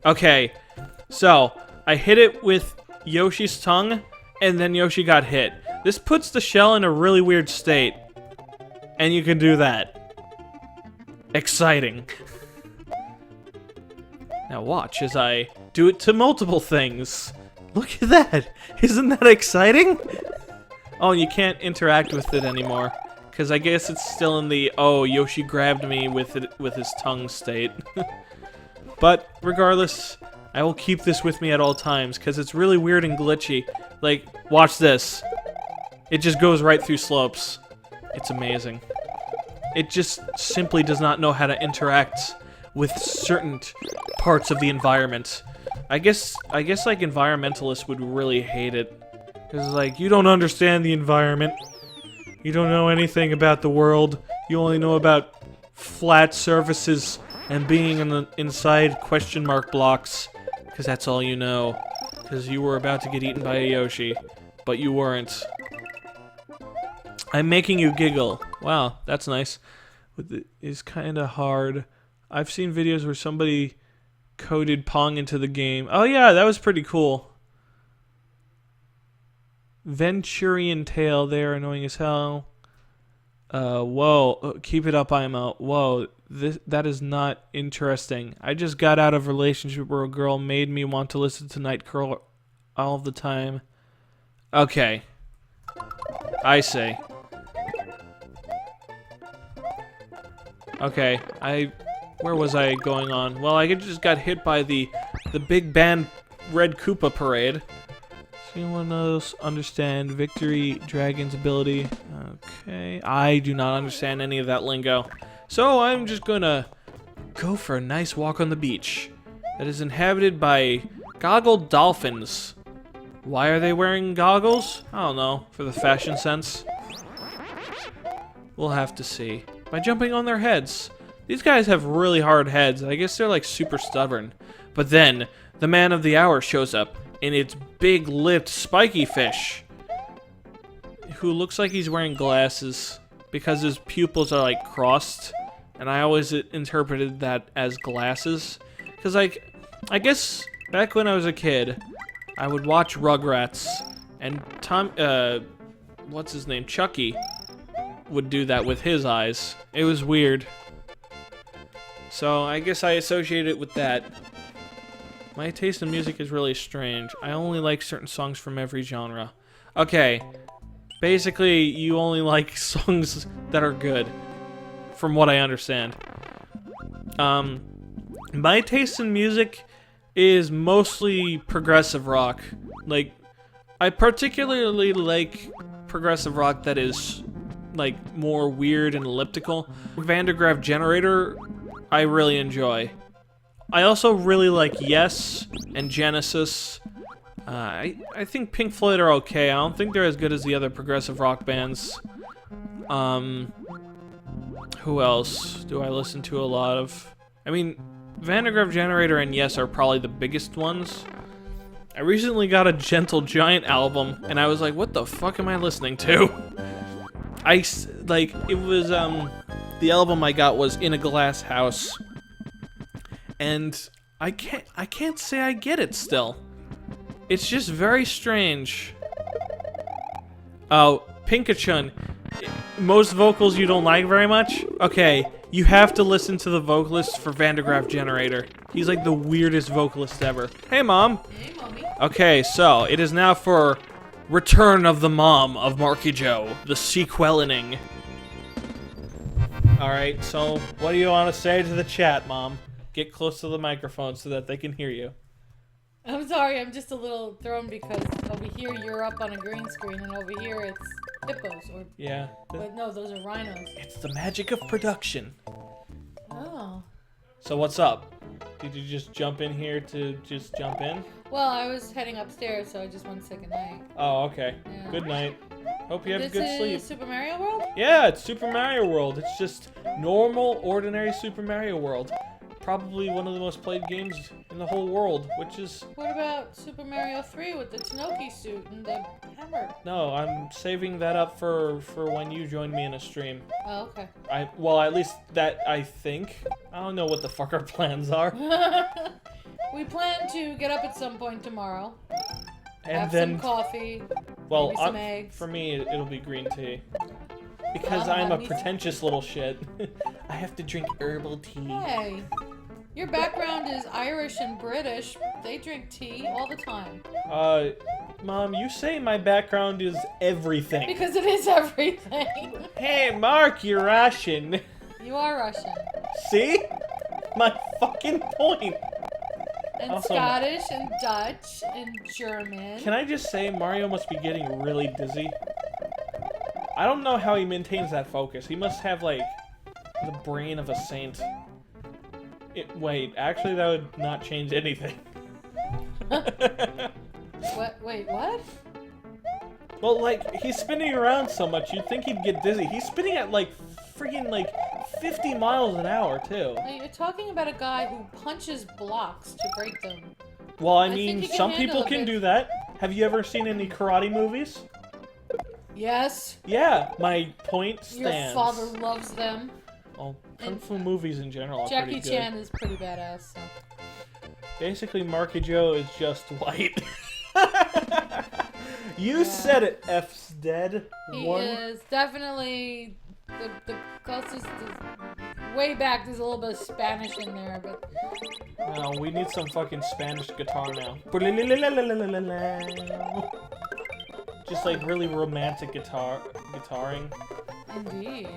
Okay, so, I hit it with Yoshi's tongue, and then Yoshi got hit. This puts the shell in a really weird state. And you can do that. Exciting. Now watch as I do it to multiple things. Look at that! Isn't that exciting? Oh, and you can't interact with it anymore. Because I guess it's still in the, oh, Yoshi grabbed me with his tongue state. But, regardless, I will keep this with me at all times, because it's really weird and glitchy. Like, watch this. It just goes right through slopes. It's amazing. It just simply does not know how to interact with certain parts of the environment. I guess like environmentalists would really hate it. Because like, you don't understand the environment. You don't know anything about the world. You only know about flat surfaces and being inside question mark blocks. Because that's all you know. Because you were about to get eaten by a Yoshi. But you weren't. I'm making you giggle. Wow, that's nice. It's kind of hard. I've seen videos where somebody coded Pong into the game. Oh yeah, that was pretty cool. Venturian tail, they're annoying as hell. Whoa, keep it up, IMO. Whoa, that is not interesting. I just got out of a relationship where a girl made me want to listen to Night Curl all the time. Okay. I see. Okay, where was I going on? Well, I just got hit by the big band Red Koopa parade. Does anyone else understand Victory Dragon's ability? Okay, I do not understand any of that lingo. So I'm just gonna go for a nice walk on the beach that is inhabited by goggled dolphins. Why are they wearing goggles? I don't know, for the fashion sense. We'll have to see. By jumping on their heads. These guys have really hard heads. I guess they're like super stubborn. But then, the man of the hour shows up, and it's big-lipped spiky fish, who looks like he's wearing glasses because his pupils are like crossed, and I always interpreted that as glasses. Because like, I guess back when I was a kid, I would watch Rugrats, and what's his name, Chucky, would do that with his eyes. It was weird. So I guess I associate it with that. My taste in music is really strange. I only like certain songs from every genre. Okay. Basically, you only like songs that are good, from what I understand. My taste in music is mostly progressive rock. Like, I particularly like progressive rock that is like more weird and elliptical. Van der Graaf Generator, I really enjoy. I also really like Yes and Genesis. I think Pink Floyd are okay. I don't think they're as good as the other progressive rock bands. Who else do I listen to a lot of? I mean, Van der Graaf Generator and Yes are probably the biggest ones. I recently got a Gentle Giant album, and I was like, what the fuck am I listening to? It was, the album I got was In a Glass House. And I can't say I get it still. It's just very strange. Oh, Pinkachun. Most vocals you don't like very much? Okay, you have to listen to the vocalist for Van der Graaf Generator. He's like the weirdest vocalist ever. Hey, Mom. Hey, Mommy. Okay, so it is now for Return of the Mom of Marky Joe, the sequelining. Alright, so what do you want to say to the chat, Mom? Get close to the microphone so that they can hear you. I'm sorry, I'm just a little thrown because over here you're up on a green screen and over here it's hippos or... Yeah. But no, those are rhinos. It's the magic of production. Oh. So what's up? Did you just jump in here to just jump in? Well, I was heading upstairs, so I just wanted to say goodnight. Oh, okay. Yeah. Good night. Hope you have a good sleep. This is Super Mario World? Yeah, it's Super Mario World. It's just normal, ordinary Super Mario World. Probably one of the most played games in the whole world, which is... What about Super Mario 3 with the Tanuki suit and the hammer? No, I'm saving that up for when you join me in a stream. Oh, okay. Well, at least that I think. I don't know what the fuck our plans are. We plan to get up at some point tomorrow. And have then, some coffee. well, maybe some eggs. For me, it'll be green tea. Because I'm a pretentious little shit. I have to drink herbal tea. Hey, your background is Irish and British. They drink tea all the time. Mom, you say my background is everything. Because it is everything. Hey, Mark, you're Russian. You are Russian. See? My fucking point. And Also, Scottish and Dutch and German. Can I just say Mario must be getting really dizzy? I don't know how he maintains that focus. He must have, like, the brain of a saint. Wait, actually that would not change anything. What? Wait, what? Well, like, he's spinning around so much, you'd think he'd get dizzy. He's spinning at, like, freaking, like, 50 miles an hour, too. You're talking about a guy who punches blocks to break them. Well, I think mean, he can some handle people a can bit. do that. Have you ever seen any karate movies? Yes. Yeah, my point Your stands. father loves them. Well, kung fu movies in general are Jackie pretty good. Chan is pretty badass. So. Basically, Marky Joe is just white. You said it, F's dead. He One. is definitely the closest way back. There's a little bit of Spanish in there, but No, we need some fucking Spanish guitar now. Just like really romantic guitaring. indeed.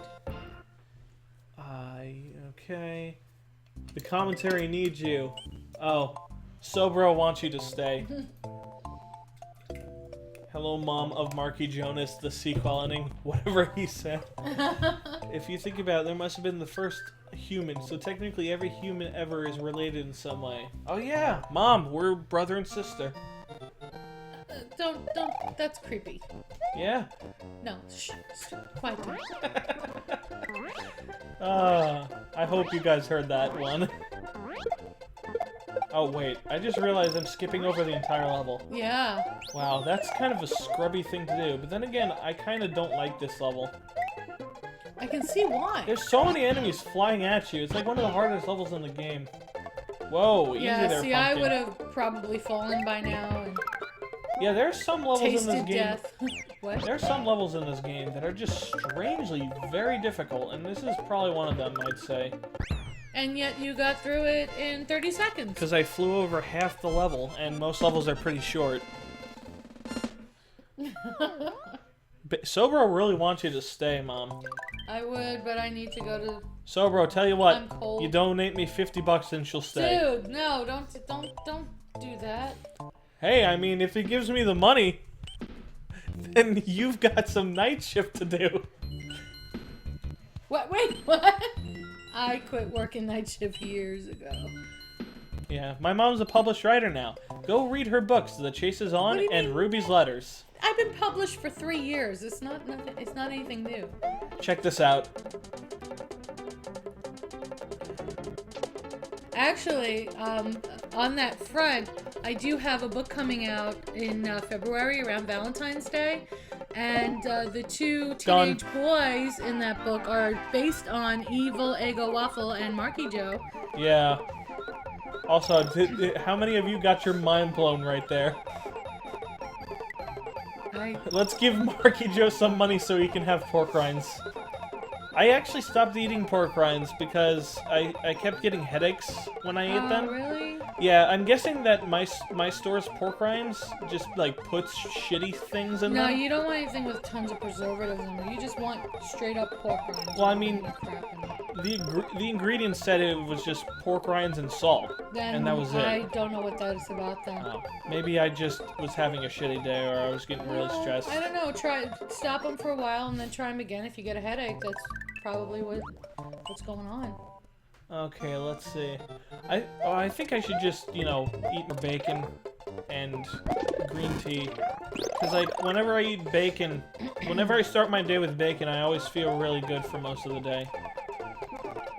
Okay. The commentary needs you. Oh, Sobro wants you to stay. Hello, Mom of Marky Jonas, the sequelining, whatever he said. If you think about it, there must have been the first human, so technically every human ever is related in some way. Oh yeah, Mom, we're brother and sister. Don't. That's creepy. Yeah. No, shh, quiet down. I hope you guys heard that one. Oh wait, I just realized I'm skipping over the entire level. Yeah. Wow, that's kind of a scrubby thing to do, but then again, I kind of don't like this level. I can see why. There's so many enemies flying at you, it's like one of the hardest levels in the game. Whoa, easy Yeah, there, see, I Pumpkin. would have probably fallen by now and Yeah, there's some levels in this tasted game. death. What? There's some levels in this game that are just strangely very difficult, and this is probably one of them, I'd say. And yet you got through it in 30 seconds. Because I flew over half the level, and most levels are pretty short. Sobro really wants you to stay, Mom. I would, but I need to go to... Sobro, tell you what, I'm cold. you donate me $50 and she'll stay. Dude, no, don't do that. Hey, I mean, if he gives me the money, then you've got some night shift to do. What? Wait, what? I quit working night shift years ago. Yeah, my mom's a published writer now. Go read her books, The Chase is On What do you and mean? Ruby's Letters. I've been published for 3 years. It's not nothing. It's not anything new. Check this out. Actually, on that front, I do have a book coming out in February around Valentine's Day, and the two teenage boys in that book are based on Evil, Ego Waffle, and Marky Joe. Yeah. Also, how many of you got your mind blown right there? Let's give Marky Joe some money so he can have pork rinds. I actually stopped eating pork rinds because I kept getting headaches when I ate them. Really? Yeah, I'm guessing that my store's pork rinds just like puts shitty things in No, them. you don't want anything with tons of preservatives in it. You just want straight up pork rinds. Well, I mean, Crap in it. the ingredients said it was just pork rinds and salt, Then and that was it. I don't know what that is about then. Oh, maybe I just was having a shitty day, or I was getting really No, stressed. I don't know. Stop them for a while and then try them again. If you get a headache, that's probably what's going on. Okay, let's see. I think I should just, you know, eat more bacon and green tea. Because, like, whenever I eat bacon, whenever I start my day with bacon, I always feel really good for most of the day.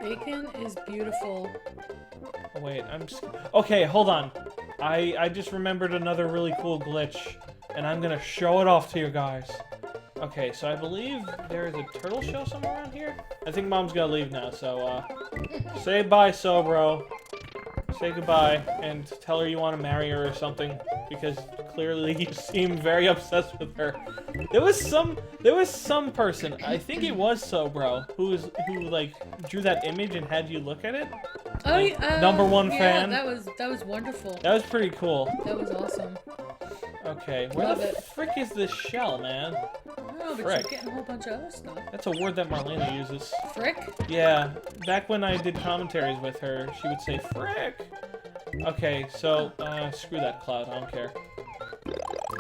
Bacon is beautiful. Oh, wait, okay, hold on. I just remembered another really cool glitch, and I'm gonna show it off to you guys. Okay, so I believe there is a turtle shell somewhere around here? I think Mom's gonna leave now, so, say bye, Sobro. Say goodbye, and tell her you want to marry her or something, because clearly you seem very obsessed with her. There was some person, I think it was Sobro, who like drew that image and had you look at it. Oh, Like, #1 fan. that was wonderful. That was pretty cool. That was awesome. Okay, where Love the it. frick is this shell, man? I don't know, but Frick. you're getting a whole bunch of other stuff. That's a word that Marlena uses. Frick? Yeah, back when I did commentaries with her, she would say frick. Okay, so, screw that cloud, I don't care.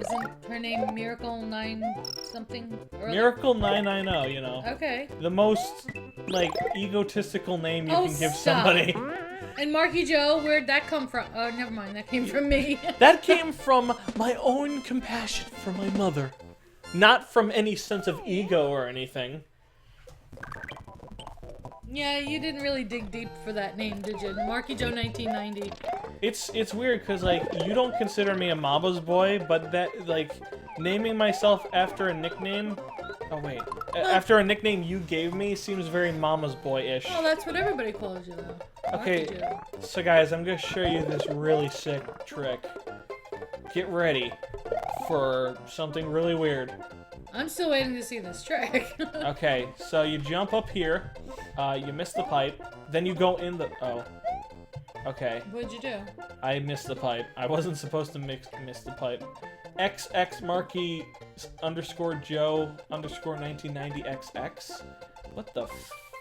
Isn't her name Miracle 9 something? Miracle 990, you know. Okay. The most, like, egotistical name you Oh, can give stop. somebody. And Marky Joe, where'd that come from? Oh, never mind. That came from me. That came from my own compassion for my mother. Not from any sense of ego or anything. Yeah, you didn't really dig deep for that name, did you? MarkyJoe1990. It's weird because like you don't consider me a mama's boy, but that like naming myself after a nickname. Oh wait, after a nickname you gave me seems very mama's boy-ish. Well, that's what everybody calls you, though. Okay, MarkyJoe. so guys, I'm gonna show you this really sick trick. Get ready for something really weird. I'm still waiting to see this trick. Okay, so you jump up here, you miss the pipe, then you go in the... Oh. Okay. What'd you do? I missed the pipe. I wasn't supposed to miss the pipe. XX Marky _ Joe _ 1990XX? What the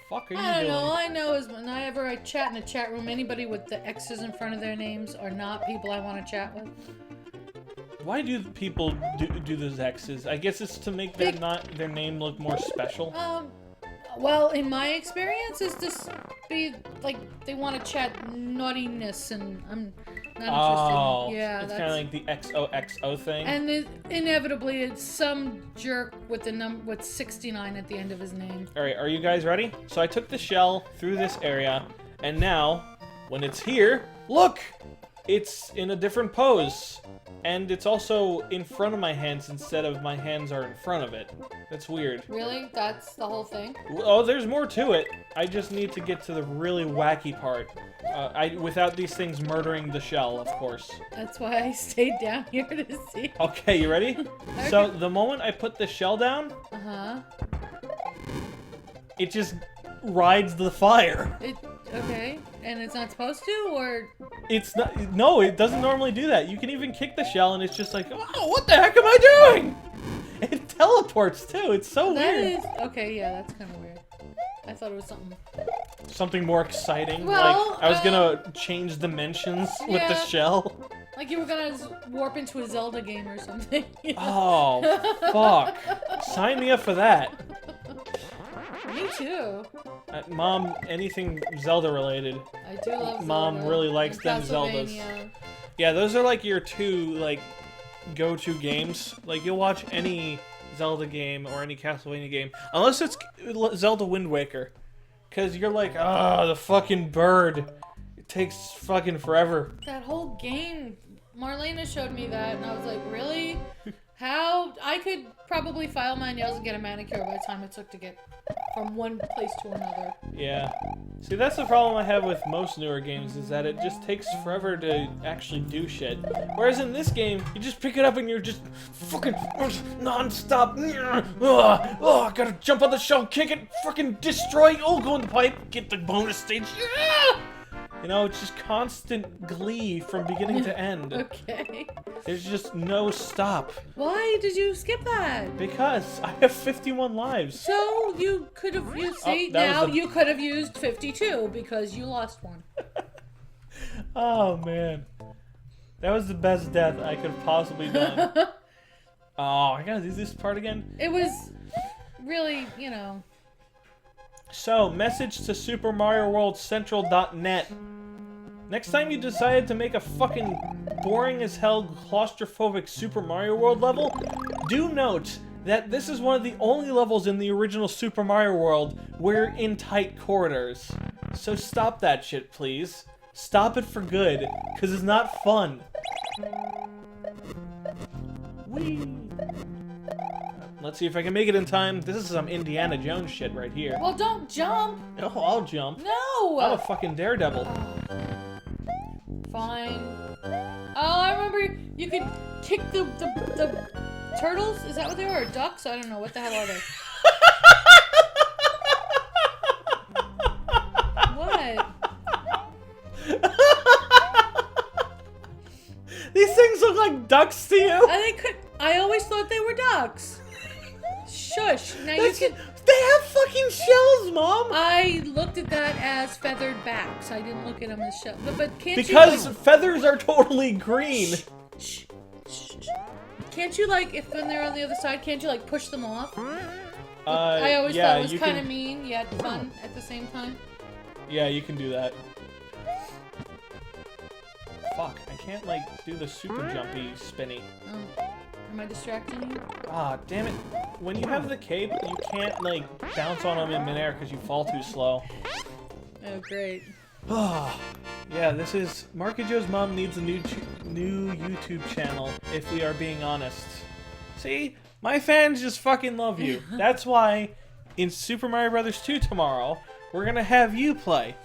fuck are you doing? I don't know. All I know is whenever I chat in a chat room, anybody with the X's in front of their names are not people I want to chat with. Why do people do those X's? I guess it's to make their name look more special. Well, in my experience, it's just be like they want to chat naughtiness, and I'm not interested. Yeah, it's kind of like the XOXO thing. And inevitably, it's some jerk with the with 69 at the end of his name. All right, are you guys ready? So I took the shell through this area, and now, when it's here, look, it's in a different pose. And it's also in front of my hands instead of my hands are in front of it. That's weird. Really? That's the whole thing? Oh, there's more to it. I just need to get to the really wacky part. Without these things murdering the shell, of course. That's why I stayed down here to see. Okay, you ready? Okay. So the moment I put the shell down, it just rides the fire. Okay, and it's not supposed to, or? It's not. No, it doesn't normally do that. You can even kick the shell, and it's just like, oh, what the heck am I doing? It teleports too. It's so weird. Okay. Yeah, that's kind of weird. I thought it was something more exciting. Well, like I was gonna change dimensions with the shell. Like you were gonna warp into a Zelda game or something. You know? Oh, fuck! Sign me up for that. Me too. Mom, anything Zelda related. I do love Zelda. Mom really likes them Zeldas. Yeah, those are like your two like go-to games. Like you'll watch any Zelda game or any Castlevania game, unless it's Zelda Wind Waker, because you're like, the fucking bird. It takes fucking forever. That whole game, Marlena showed me that, and I was like, really? How? I could probably file my nails and get a manicure by the time it took to get from one place to another. Yeah. See, that's the problem I have with most newer games, is that it just takes forever to actually do shit. Whereas in this game, you just pick it up and you're just fucking non-stop. I gotta jump on the shell, kick it, fucking destroy, go in the pipe, get the bonus stage. Yeah! You know, it's just constant glee from beginning to end. Okay. There's just no stop. Why did you skip that? Because I have 51 lives. So you could have used, you could have used 52 because you lost one. Oh man. That was the best death I could have possibly done. Oh, I gotta do this part again? It was really, you know. So, message to SuperMarioWorldCentral.net. Next time you decide to make a fucking boring as hell claustrophobic Super Mario World level, do note that this is one of the only levels in the original Super Mario World where you're in tight corridors. So stop that shit, please. Stop it for good, because it's not fun. Whee! Let's see if I can make it in time. This is some Indiana Jones shit right here. Well, don't jump. Oh, I'll jump. No. I'm a fucking daredevil. Fine. Oh, I remember you could kick the turtles. Is that what they were? Or ducks? I don't know. What the hell are they? What? These things look like ducks to you. I always thought they were ducks. Shush. Now you can. They have fucking shells, Mom. I looked at that as feathered backs. I didn't look at them as shells. But can't because you, like, feathers are totally green. Shh. Can't you, like, if when they're on the other side, can't you, like, push them off? I always thought it was kind of mean yet fun at the same time. Yeah, you can do that. Fuck, I can't, like, do the super jumpy spinny. Oh. Am I distracting you? Ah, damn it. When you have the cape, you can't, like, bounce on them in midair because you fall too slow. Oh, great. Ah, yeah, this is... Marky Joe's mom needs a new YouTube channel, if we are being honest. See? My fans just fucking love you. That's why in Super Mario Bros. 2 tomorrow, we're gonna have you play.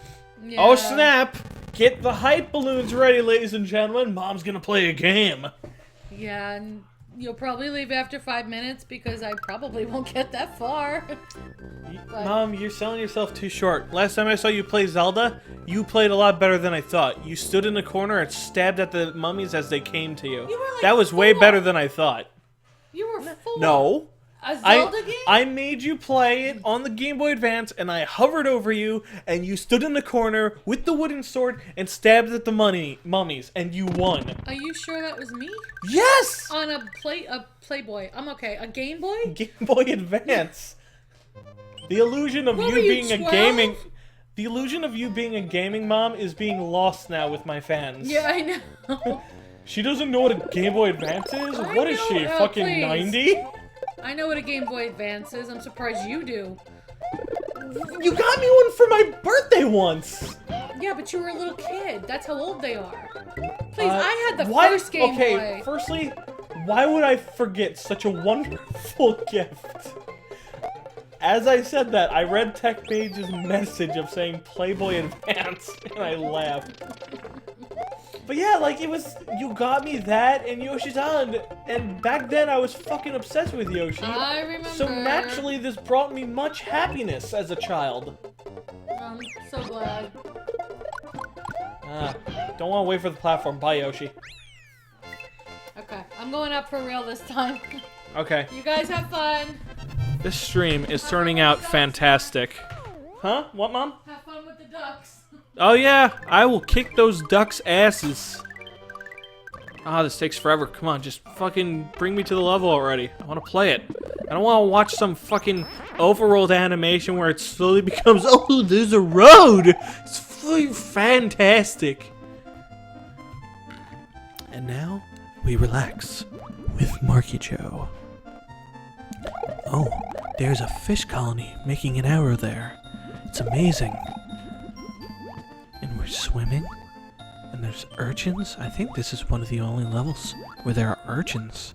Yeah. Oh, snap! Get the hype balloons ready, ladies and gentlemen. Mom's gonna play a game. Yeah, and you'll probably leave after 5 minutes because I probably won't get that far. But... Mom, you're selling yourself too short. Last time I saw you play Zelda, you played a lot better than I thought. You stood in the corner and stabbed at the mummies as they came to you. You were like that was way better than I thought. You were full. No. A Zelda game? I made you play it on the Game Boy Advance, and I hovered over you, and you stood in the corner with the wooden sword and stabbed at the mummies, and you won. Are you sure that was me? Yes! On a Playboy. I'm okay. A Game Boy? Game Boy Advance. The illusion of What you were you, being 12? a gaming... The illusion of you being a gaming mom is being lost now with my fans. Yeah, I know. She doesn't know what a Game Boy Advance is? I What is know. she, Oh, fucking please. 90? I know what a Game Boy Advance is. I'm surprised you do. You got me one for my birthday once! Yeah, but you were a little kid. That's how old they are. Please, I had the why- first Game okay, Boy. Firstly, why would I forget such a wonderful gift? As I said that, I read Tech Page's message of saying Playboy Advance, and I laughed. But yeah, like, it was, you got me that and Yoshi's Island, and back then I was fucking obsessed with Yoshi. I remember. So naturally, this brought me much happiness as a child. I'm so glad. Don't want to wait for the platform. Bye, Yoshi. Okay, I'm going up for real this time. Okay. You guys have fun. This stream is turning out fantastic. Huh? What, Mom? Have fun with the ducks. Oh yeah, I will kick those ducks' asses. Ah, this takes forever. Come on, just fucking bring me to the level already. I want to play it. I don't want to watch some fucking overworld animation where it slowly becomes, oh, there's a road. It's fantastic. And now, we relax with Marky Joe. Oh, there's a fish colony making an arrow there. It's amazing. And we're swimming. And there's urchins. I think this is one of the only levels where there are urchins.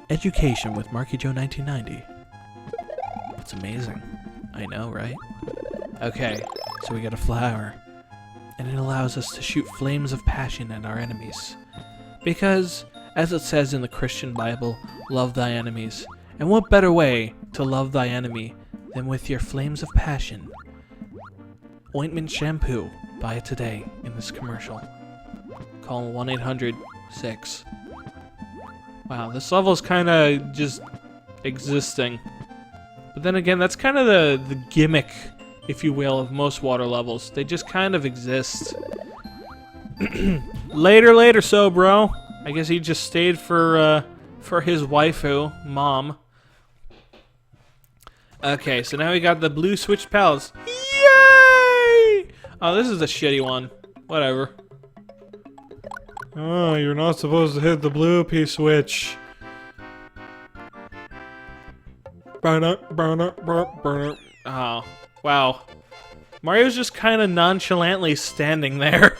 Education with MarkyJoe1990. It's amazing. I know, right? Okay, so we got a flower. And it allows us to shoot flames of passion at our enemies. Because, as it says in the Christian Bible, love thy enemies. And what better way to love thy enemy than with your flames of passion? Ointment shampoo. Buy it today in this commercial. Call 1-800-6. Wow, this level is kind of just existing. But then again, that's kind of the gimmick, if you will, of most water levels. They just kind of exist. Later, so bro. I guess he just stayed for his waifu, Mom. Okay, so now we got the blue switch pals. Yay! Oh, this is a shitty one. Whatever. Oh, you're not supposed to hit the blue P switch. Burn up, burn up, burn up. Oh, wow. Mario's just kind of nonchalantly standing there.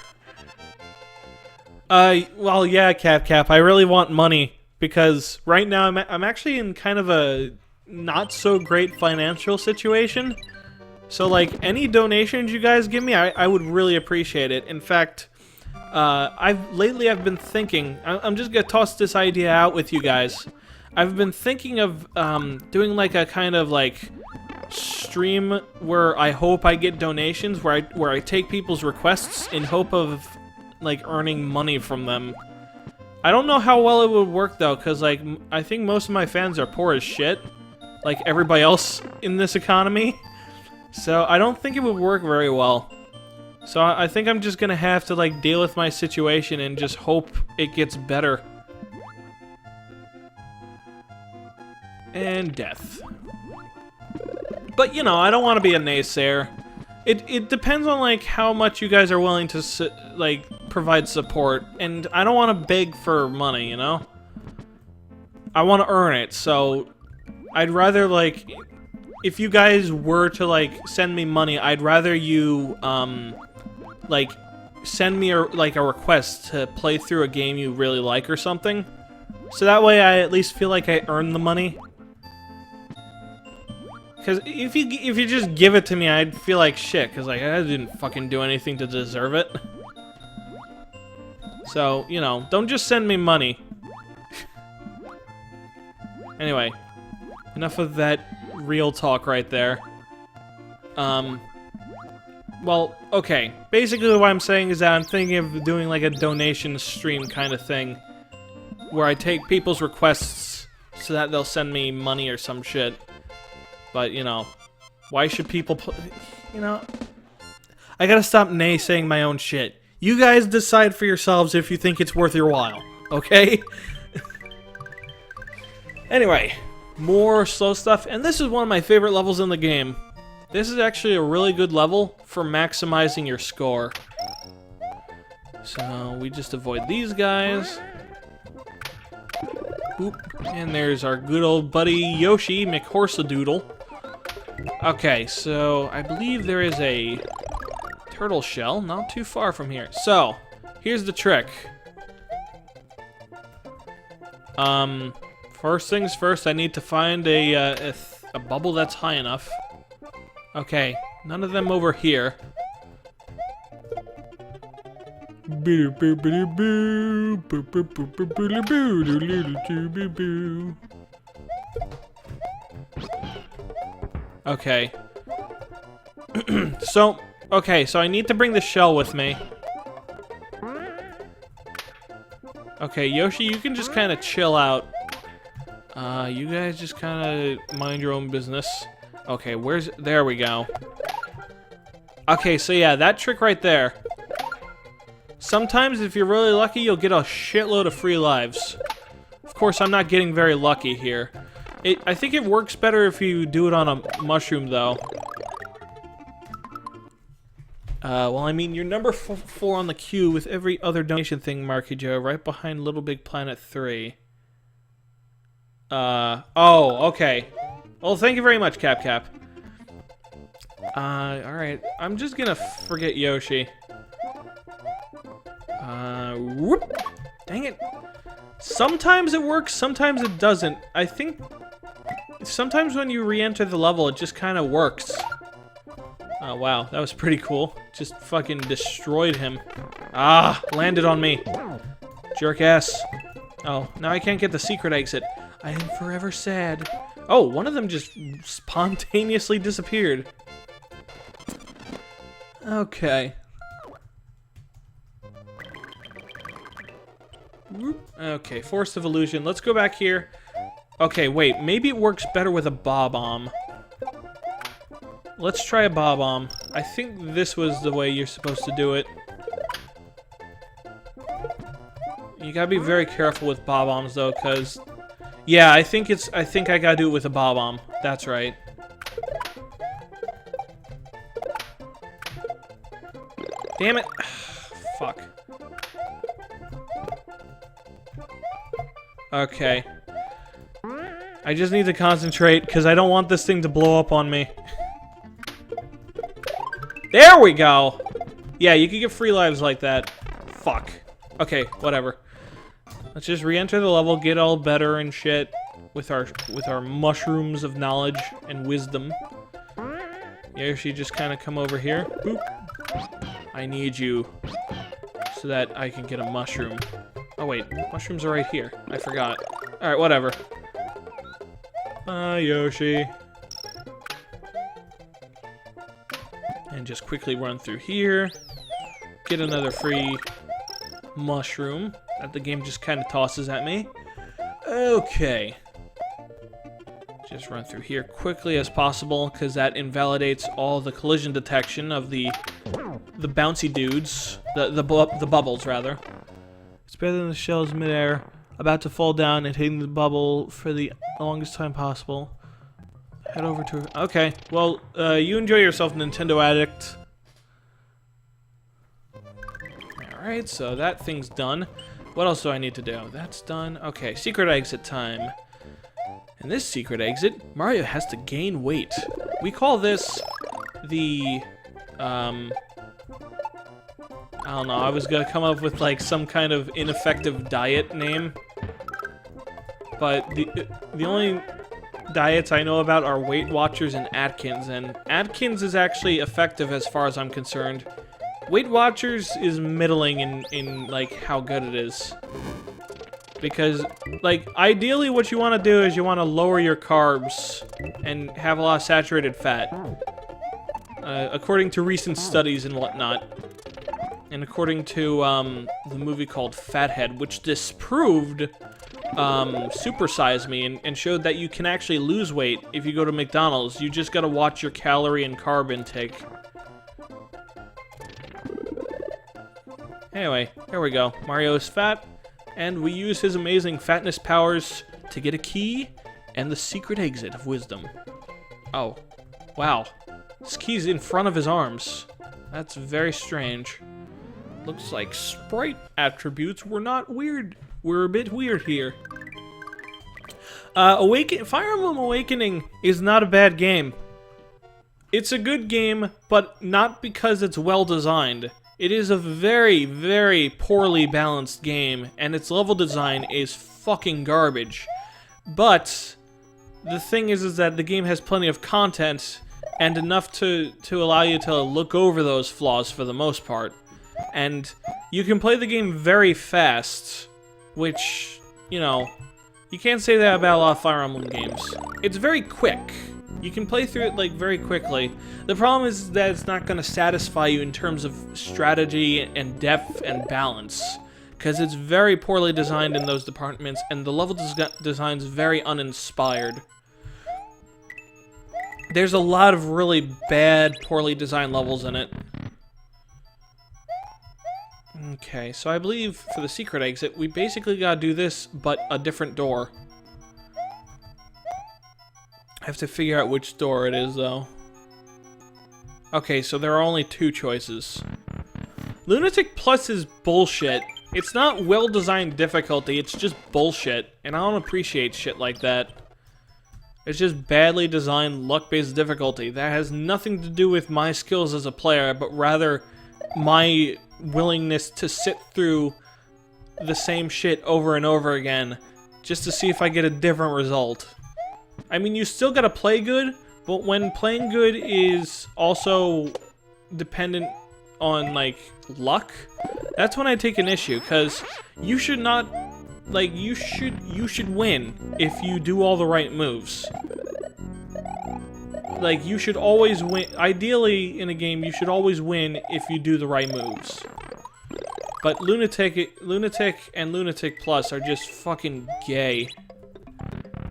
Well, yeah, Cap, I really want money because right now I'm actually in kind of a not so great financial situation. So, like, any donations you guys give me, I would really appreciate it. In fact, lately I've been thinking, I'm just gonna toss this idea out with you guys. I've been thinking of doing like a kind of like stream where I hope I get donations, where I take people's requests in hope of like earning money from them. I don't know how well it would work though, cause like I think most of my fans are poor as shit, like everybody else in this economy. So I don't think it would work very well. So I think I'm just gonna have to like deal with my situation and just hope it gets better. And death. But you know, I don't want to be a naysayer. It depends on like how much you guys are willing to like provide support, and I don't want to beg for money, you know. I want to earn it, so I'd rather, like, if you guys were to, like, send me money, I'd rather you, like, send me, a request to play through a game you really like or something. So that way I at least feel like I earned the money. Because if you just give it to me, I'd feel like shit, because, like, I didn't fucking do anything to deserve it. So, you know, don't just send me money. Anyway, enough of that real talk right there. Well, okay. Basically what I'm saying is that I'm thinking of doing like a donation stream kind of thing, where I take people's requests so that they'll send me money or some shit. But, you know, why should people you know, I gotta stop naysaying my own shit. You guys decide for yourselves if you think it's worth your while, okay? Anyway, more slow stuff, and this is one of my favorite levels in the game. This is actually a really good level for maximizing your score. So, we just avoid these guys. Boop. And there's our good old buddy Yoshi McHorsadoodle. Okay, so I believe there is a turtle shell not too far from here. So, here's the trick. First things first, I need to find a bubble that's high enough. Okay, none of them over here. Okay. So I need to bring the shell with me. Okay, Yoshi, you can just kind of chill out. You guys just kind of mind your own business. Okay, there we go. Okay, so yeah, that trick right there. Sometimes, if you're really lucky, you'll get a shitload of free lives. Of course, I'm not getting very lucky here. I think it works better if you do it on a mushroom, though. Well, I mean, you're number 4 on the queue with every other donation thing, Marky Joe, right behind Little Big Planet 3. Oh, okay. Well, thank you very much, Cap. Alright. I'm just gonna forget Yoshi. Whoop! Dang it. Sometimes it works, sometimes it doesn't. I think sometimes when you re-enter the level, it just kind of works. Oh, wow. That was pretty cool. Just fucking destroyed him. Ah! Landed on me. Jerk ass. Oh, now I can't get the secret exit. I am forever sad. Oh, one of them just spontaneously disappeared. Okay. Okay, Force of Illusion. Let's go back here. Okay, wait. Maybe it works better with a Bob-omb. Let's try a Bob-omb. I think this was the way you're supposed to do it. You gotta be very careful with Bob-ombs, though, because... Yeah, I think I gotta do it with a Bob-omb. That's right. Damn it. Fuck. Okay. I just need to concentrate, because I don't want this thing to blow up on me. There we go! Yeah, you can get free lives like that. Fuck. Okay, whatever. Let's just re-enter the level, get all better and shit with our mushrooms of knowledge and wisdom. Yoshi, just kind of come over here. Boop. I need you so that I can get a mushroom. Oh wait, mushrooms are right here. I forgot. Alright, whatever. Yoshi. And just quickly run through here. Get another free mushroom that the game just kind of tosses at me. Okay. Just run through here quickly as possible, because that invalidates all the collision detection of the bouncy dudes. The bubbles, rather. It's better than the shells midair, about to fall down and hitting the bubble for the longest time possible. Head over to... Okay, well, you enjoy yourself, Nintendo Addict. Alright, so that thing's done. What else do I need to do? That's done. Okay, secret exit time. In this secret exit, Mario has to gain weight. We call this the, I don't know, I was gonna come up with like some kind of ineffective diet name. But the only diets I know about are Weight Watchers and Atkins, and Atkins is actually effective as far as I'm concerned. Weight Watchers is middling in like how good it is. Because like ideally what you want to do is you want to lower your carbs and have a lot of saturated fat. According to recent studies and whatnot. And according to the movie called Fathead, which disproved Super Size Me and showed that you can actually lose weight if you go to McDonald's. You just gotta watch your calorie and carb intake. Anyway, here we go. Mario is fat, and we use his amazing fatness powers to get a key and the secret exit of wisdom. Oh, wow. This key's in front of his arms. That's very strange. Looks like sprite attributes were not weird. We're a bit weird here. Fire Emblem Awakening is not a bad game. It's a good game, but not because it's well designed. It is a very, very poorly balanced game, and its level design is fucking garbage. But the thing is that the game has plenty of content, and enough to allow you to look over those flaws for the most part. And you can play the game very fast, which, you know, you can't say that about a lot of Fire Emblem games. It's very quick. You can play through it, like, very quickly. The problem is that it's not going to satisfy you in terms of strategy and depth and balance, because it's very poorly designed in those departments, and the level design's very uninspired. There's a lot of really bad, poorly designed levels in it. Okay, so I believe for the secret exit, we basically gotta do this, but a different door. I have to figure out which door it is, though. Okay, so there are only two choices. Lunatic Plus is bullshit. It's not well-designed difficulty, it's just bullshit, and I don't appreciate shit like that. It's just badly designed, luck-based difficulty. That has nothing to do with my skills as a player, but rather my willingness to sit through the same shit over and over again just to see if I get a different result. I mean, you still gotta play good, but when playing good is also dependent on, like, luck, that's when I take an issue, because you should not, like, you should win if you do all the right moves. Like, you should always win. Ideally, in a game, you should always win if you do the right moves. But Lunatic and Lunatic Plus are just fucking gay.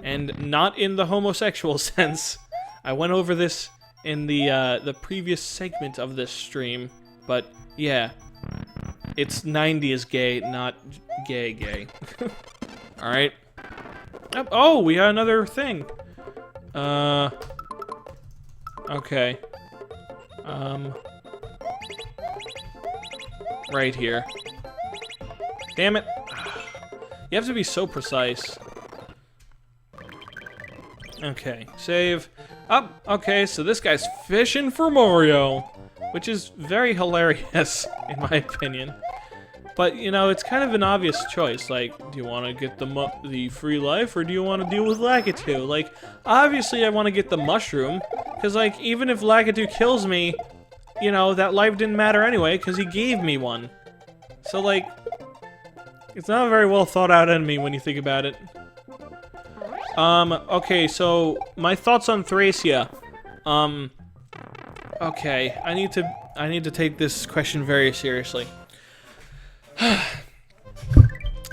And not in the homosexual sense. I went over this in the previous segment of this stream. But, yeah. It's 90's gay, not gay. Alright. Oh, we got another thing. Okay. Right here. Damn it. You have to be so precise. Okay, save. Up. Okay, so this guy's fishing for Mario, which is very hilarious, in my opinion. But, you know, it's kind of an obvious choice. Like, do you want to get the free life, or do you want to deal with Lakitu? Like, obviously I want to get the mushroom, because, like, even if Lakitu kills me, you know, that life didn't matter anyway, because he gave me one. So, like, it's not a very well thought out enemy when you think about it. Okay, so, my thoughts on Thracia. Okay, I need to take this question very seriously.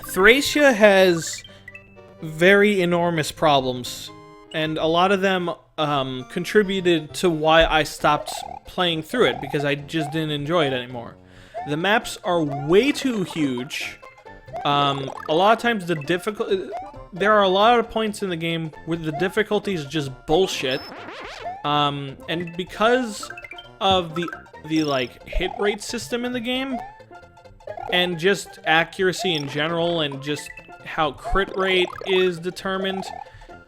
Thracia has very enormous problems, and a lot of them contributed to why I stopped playing through it, because I just didn't enjoy it anymore. The maps are way too huge. A lot of times there are a lot of points in the game where the difficulty is just bullshit. And because of the like hit rate system in the game, and just accuracy in general, and just how crit rate is determined,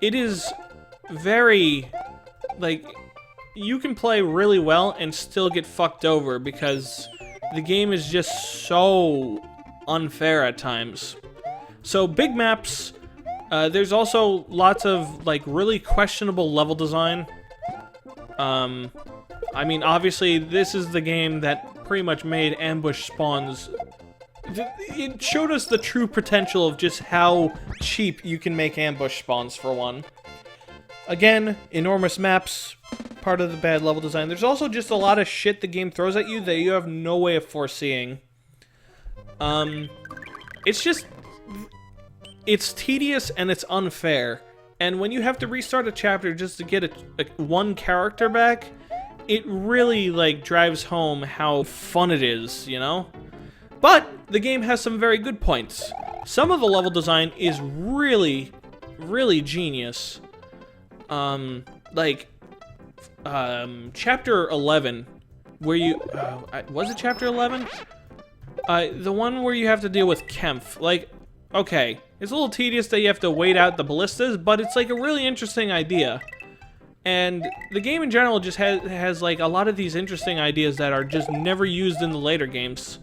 it is very, like, you can play really well and still get fucked over because the game is just so unfair at times. So big maps, there's also lots of like really questionable level design. I mean, obviously this is the game that pretty much made ambush spawns. It showed us the true potential of just how cheap you can make ambush spawns, for one. Again, enormous maps, part of the bad level design. There's also just a lot of shit the game throws at you that you have no way of foreseeing. It's just... it's tedious and it's unfair. And when you have to restart a chapter just to get one character back, it really, like, drives home how fun it is, you know? But the game has some very good points. Some of the level design is really, really genius. Chapter 11, where you, was it Chapter 11? The one where you have to deal with Kempf. Like, okay, it's a little tedious that you have to wait out the ballistas, but it's like a really interesting idea. And the game in general just has like a lot of these interesting ideas that are just never used in the later games.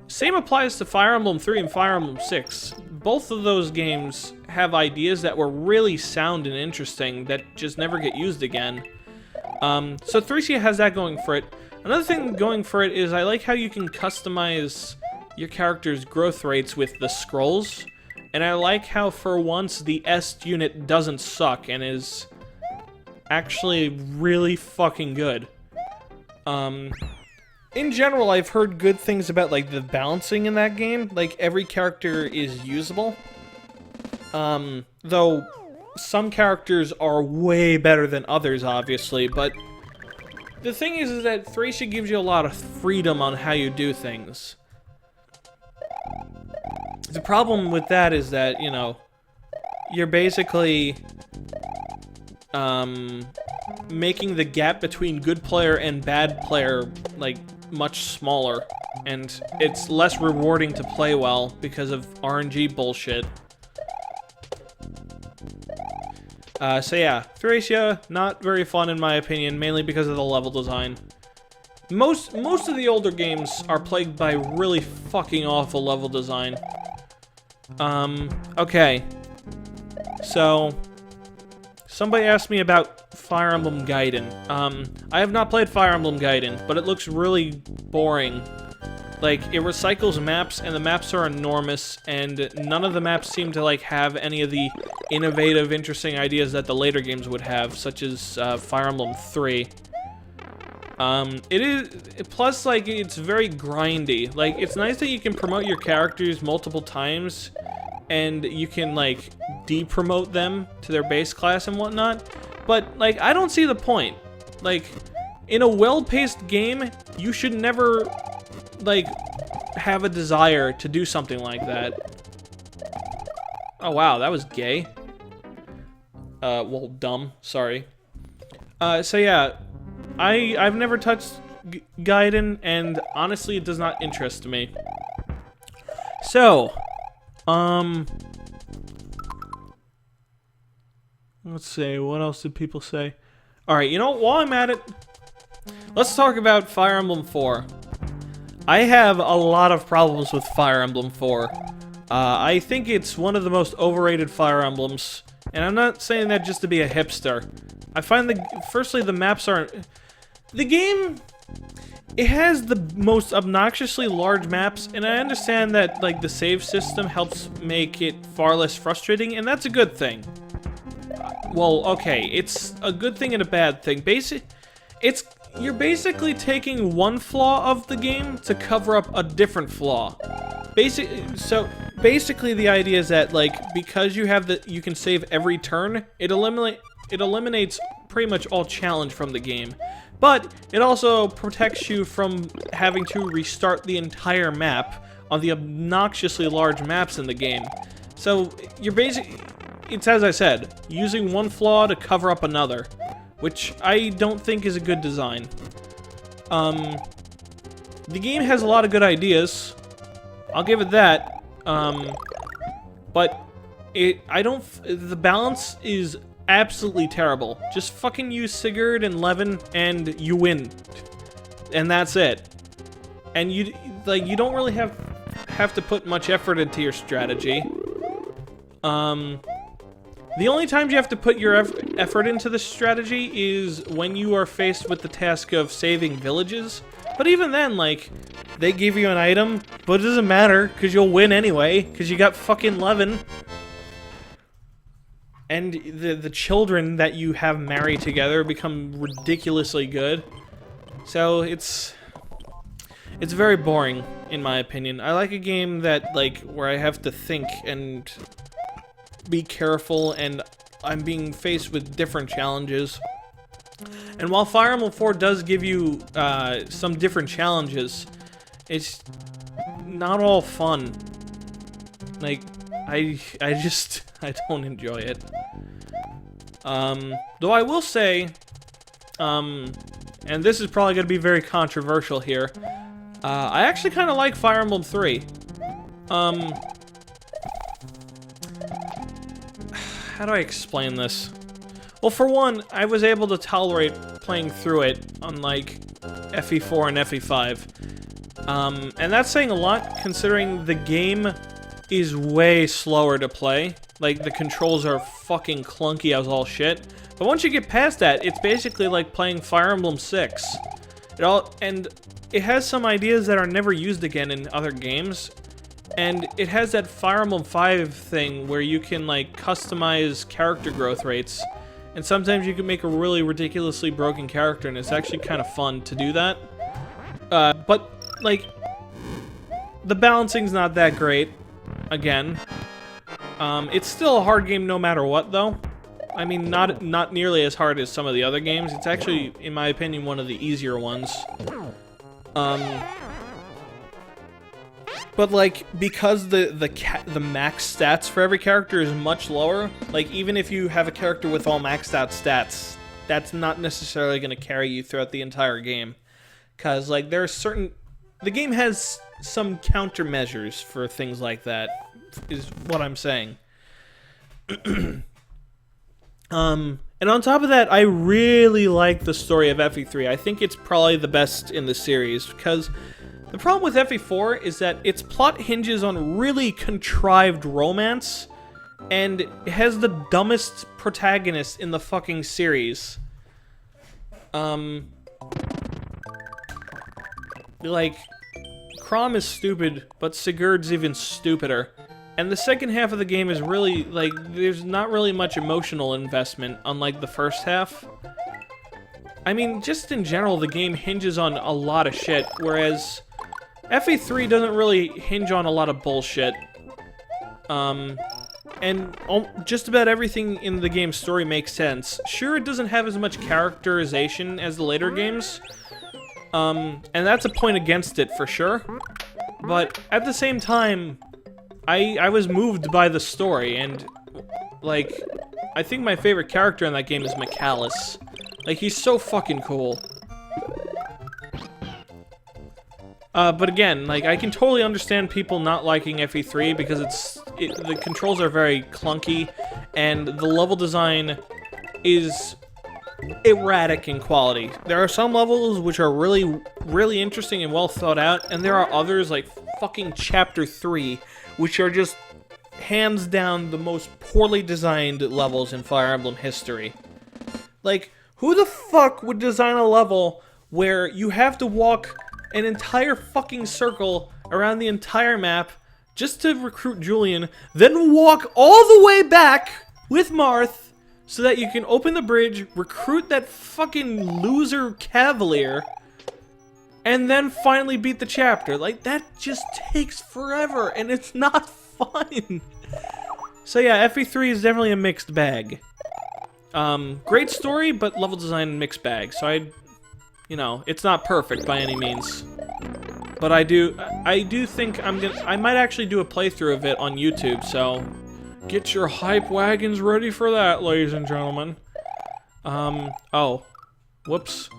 Same applies to Fire Emblem 3 and Fire Emblem 6. Both of those games have ideas that were really sound and interesting that just never get used again. So 3 has that going for it. Another thing going for it is I like how you can customize your character's growth rates with the scrolls. And I like how for once the S unit doesn't suck and is actually really fucking good. In general, I've heard good things about, like, the balancing in that game. Like, every character is usable. Though, some characters are way better than others, obviously, but the thing is that Thracia gives you a lot of freedom on how you do things. The problem with that is that, you know, you're basically making the gap between good player and bad player, like, much smaller, and it's less rewarding to play well because of RNG bullshit. So yeah, Thracia, not very fun in my opinion, mainly because of the level design. Most of the older games are plagued by really fucking awful level design. Okay. So, somebody asked me about Fire Emblem Gaiden. I have not played Fire Emblem Gaiden, but it looks really boring. Like, it recycles maps, and the maps are enormous, and none of the maps seem to, like, have any of the innovative, interesting ideas that the later games would have, such as, Fire Emblem 3. It is, plus, like, it's very grindy. Like, it's nice that you can promote your characters multiple times, and you can, like, de-promote them to their base class and whatnot, but, like, I don't see the point. Like, in a well-paced game, you should never, like, have a desire to do something like that. Oh, wow, that was gay. Well, dumb, sorry. So yeah, I've never touched Gaiden, and honestly, it does not interest me. So, let's see, what else did people say? Alright, you know, while I'm at it, let's talk about Fire Emblem 4. I have a lot of problems with Fire Emblem 4. I think it's one of the most overrated Fire Emblems, and I'm not saying that just to be a hipster. I find firstly, the maps aren't... The game, it has the most obnoxiously large maps, and I understand that, like, the save system helps make it far less frustrating, and that's a good thing. Well, okay, it's a good thing and a bad thing. You're basically taking one flaw of the game to cover up a different flaw. So basically the idea is that, like, because you can save every turn, it eliminates pretty much all challenge from the game. But it also protects you from having to restart the entire map on the obnoxiously large maps in the game. So you're it's, as I said, using one flaw to cover up another, which I don't think is a good design. The game has a lot of good ideas, I'll give it that. But the balance is absolutely terrible. Just fucking use Sigurd and Levin and you win. And that's it. And you don't really have to put much effort into your strategy. The only times you have to put your effort into the strategy is when you are faced with the task of saving villages. But even then, like, they give you an item, but it doesn't matter, because you'll win anyway, because you got fucking Levin. And the children that you have marry together become ridiculously good. So it's very boring, in my opinion. I like a game that, like, where I have to think and be careful, and I'm being faced with different challenges. And while Fire Emblem 4 does give you some different challenges, it's not all fun. Like, I don't enjoy it. Though I will say, and this is probably going to be very controversial here, I actually kind of like Fire Emblem 3. How do I explain this? Well, for one, I was able to tolerate playing through it on, like, FE4 and FE5. And that's saying a lot, considering the game is way slower to play. Like, the controls are fucking clunky as all shit. But once you get past that, it's basically like playing Fire Emblem 6. And it has some ideas that are never used again in other games. And it has that Fire Emblem 5 thing where you can, like, customize character growth rates. And sometimes you can make a really ridiculously broken character, and it's actually kind of fun to do that. But, like, the balancing's not that great, again. It's still a hard game no matter what, though. I mean, not nearly as hard as some of the other games. It's actually, in my opinion, one of the easier ones. But, like, because the max stats for every character is much lower, like, even if you have a character with all maxed out stats, that's not necessarily going to carry you throughout the entire game. Because, like, there are the game has some countermeasures for things like that, is what I'm saying. And on top of that, I really like the story of FE3. I think it's probably the best in the series, because the problem with FE4 is that its plot hinges on really contrived romance, and it has the dumbest protagonist in the fucking series. Like, Chrom is stupid, but Sigurd's even stupider. And the second half of the game is really, like, there's not really much emotional investment, unlike the first half. I mean, just in general, the game hinges on a lot of shit, whereas FE3 doesn't really hinge on a lot of bullshit. And just about everything in the game's story makes sense. Sure, it doesn't have as much characterization as the later games, and that's a point against it for sure. But at the same time, I was moved by the story, and, like, I think my favorite character in that game is Michalis. Like, he's so fucking cool. But again, like, I can totally understand people not liking FE3 because the controls are very clunky, and the level design is erratic in quality. There are some levels which are really, really interesting and well thought out, and there are others, like fucking Chapter 3, which are just hands down the most poorly designed levels in Fire Emblem history. Like, who the fuck would design a level where you have to walk an entire fucking circle around the entire map just to recruit Julian, then walk all the way back with Marth so that you can open the bridge, recruit that fucking loser Cavalier, and then finally beat the chapter? Like, that just takes forever, and it's not fun. So yeah, FE3 is definitely a mixed bag. Great story, but level design mixed bag. So you know, it's not perfect by any means. But I do think I might actually do a playthrough of it on YouTube, so get your hype wagons ready for that, ladies and gentlemen. Oh. Whoops.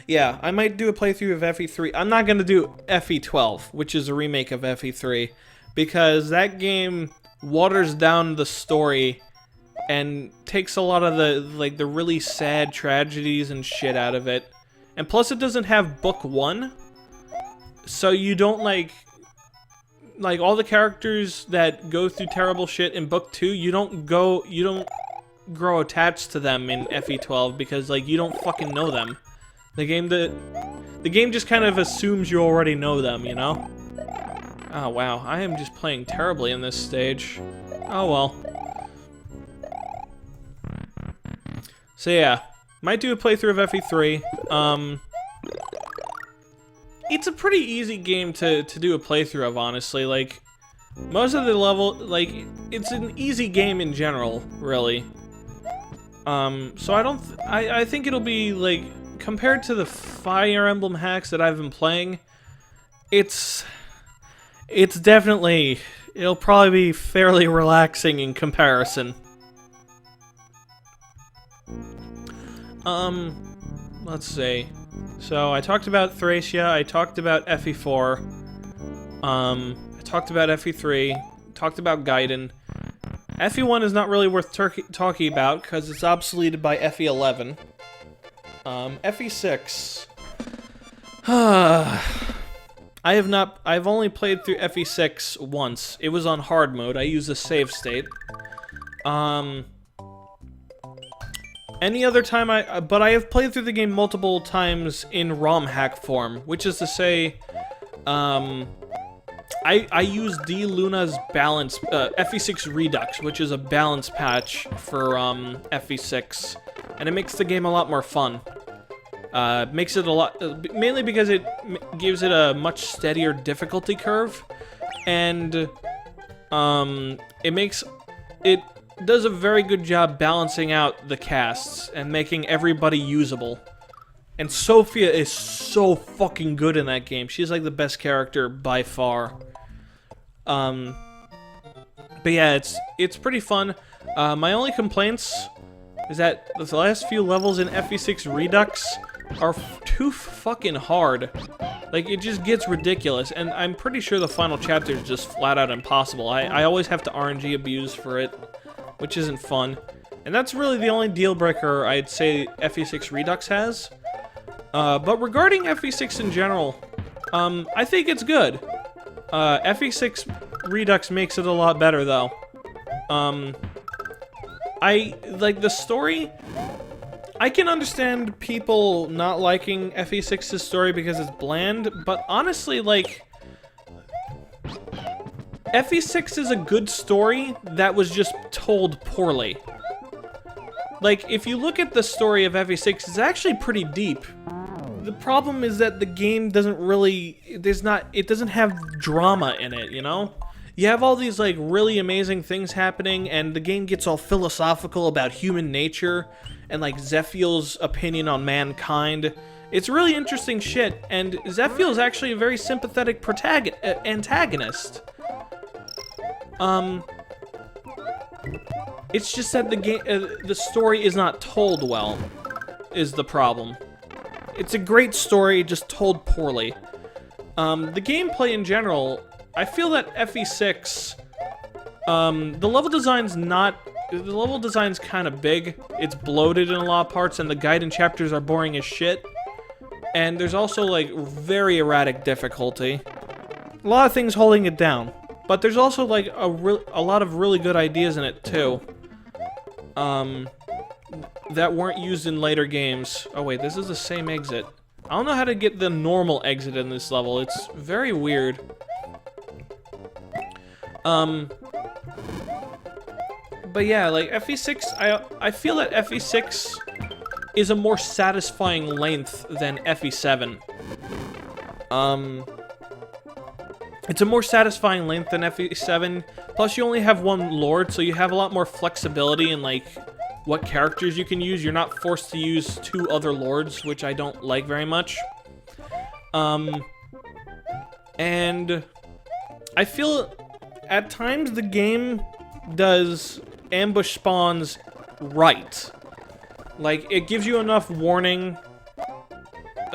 Yeah, I might do a playthrough of FE3. I'm not going to do FE12, which is a remake of FE3, because that game waters down the story and takes a lot of the really sad tragedies and shit out of it. And plus it doesn't have book 1, so you don't like all the characters that go through terrible shit in book 2, you don't grow attached to them in FE12 because like you don't fucking know them. The game just kind of assumes you already know them, you know? Oh wow, I am just playing terribly in this stage. Oh well. So yeah, might do a playthrough of FE3. It's a pretty easy game to do a playthrough of, honestly. Like, most of the level, like, it's an easy game in general, really. So I think it'll be, like, compared to the Fire Emblem hacks that I've been playing, it's definitely, it'll probably be fairly relaxing in comparison. Let's see. So, I talked about Thracia, I talked about FE4, I talked about FE3, talked about Gaiden. FE1 is not really worth talking about, because it's obsoleted by FE11. FE6... I've only played through FE6 once. It was on hard mode, I used a save state. Any other time but I have played through the game multiple times in ROM hack form, which is to say, I use D Luna's balance, FE6 Redux, which is a balance patch for, FE6, and it makes the game a lot more fun. Makes it a lot, mainly because it gives it a much steadier difficulty curve, and, it does a very good job balancing out the casts and making everybody usable. And Sophia is so fucking good in that game. She's like the best character by far. But yeah, it's pretty fun. My only complaints is that the last few levels in FE6 Redux are too fucking hard. Like, it just gets ridiculous, and I'm pretty sure the final chapter is just flat out impossible. I always have to RNG abuse for it, which isn't fun. And that's really the only deal breaker I'd say FE6 Redux has. But regarding FE6 in general, I think it's good. FE6 Redux makes it a lot better, though. I like the story. I can understand people not liking FE6's story because it's bland, but honestly, like, FE6 is a good story that was just told poorly. Like, if you look at the story of FE6, it's actually pretty deep. The problem is that the game doesn't really, it doesn't have drama in it, you know? You have all these, like, really amazing things happening, and the game gets all philosophical about human nature, and, like, Zephiel's opinion on mankind. It's really interesting shit, and Zephiel is actually a very sympathetic antagonist. It's just that the story is not told well, is the problem. It's a great story, just told poorly. The gameplay in general, I feel that FE6, the level design's kind of big. It's bloated in a lot of parts, and the Gaiden chapters are boring as shit. And there's also, like, very erratic difficulty. A lot of things holding it down. But there's also, like, a lot of really good ideas in it, too. That weren't used in later games. Oh, wait, this is the same exit. I don't know how to get the normal exit in this level. It's very weird. But yeah, like, FE6, I feel that FE6 is a more satisfying length than FE7. It's a more satisfying length than FE7, plus you only have one lord, so you have a lot more flexibility in, like, what characters you can use. You're not forced to use 2 other lords, which I don't like very much. And I feel at times the game does ambush spawns right. Like, it gives you enough warning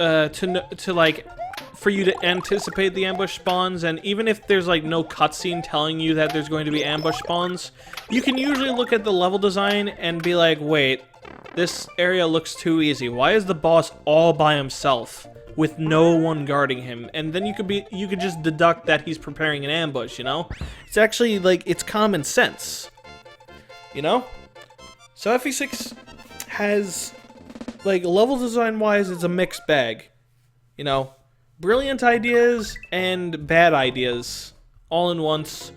to like for you to anticipate the ambush spawns, and even if there's like no cutscene telling you that there's going to be ambush spawns, you can usually look at the level design and be like, wait, this area looks too easy. Why is the boss all by himself with no one guarding him? And then you could just deduct that he's preparing an ambush, you know? It's actually like, it's common sense, you know? So FE6 has, like, level design wise, it's a mixed bag, you know? Brilliant ideas and bad ideas all in once.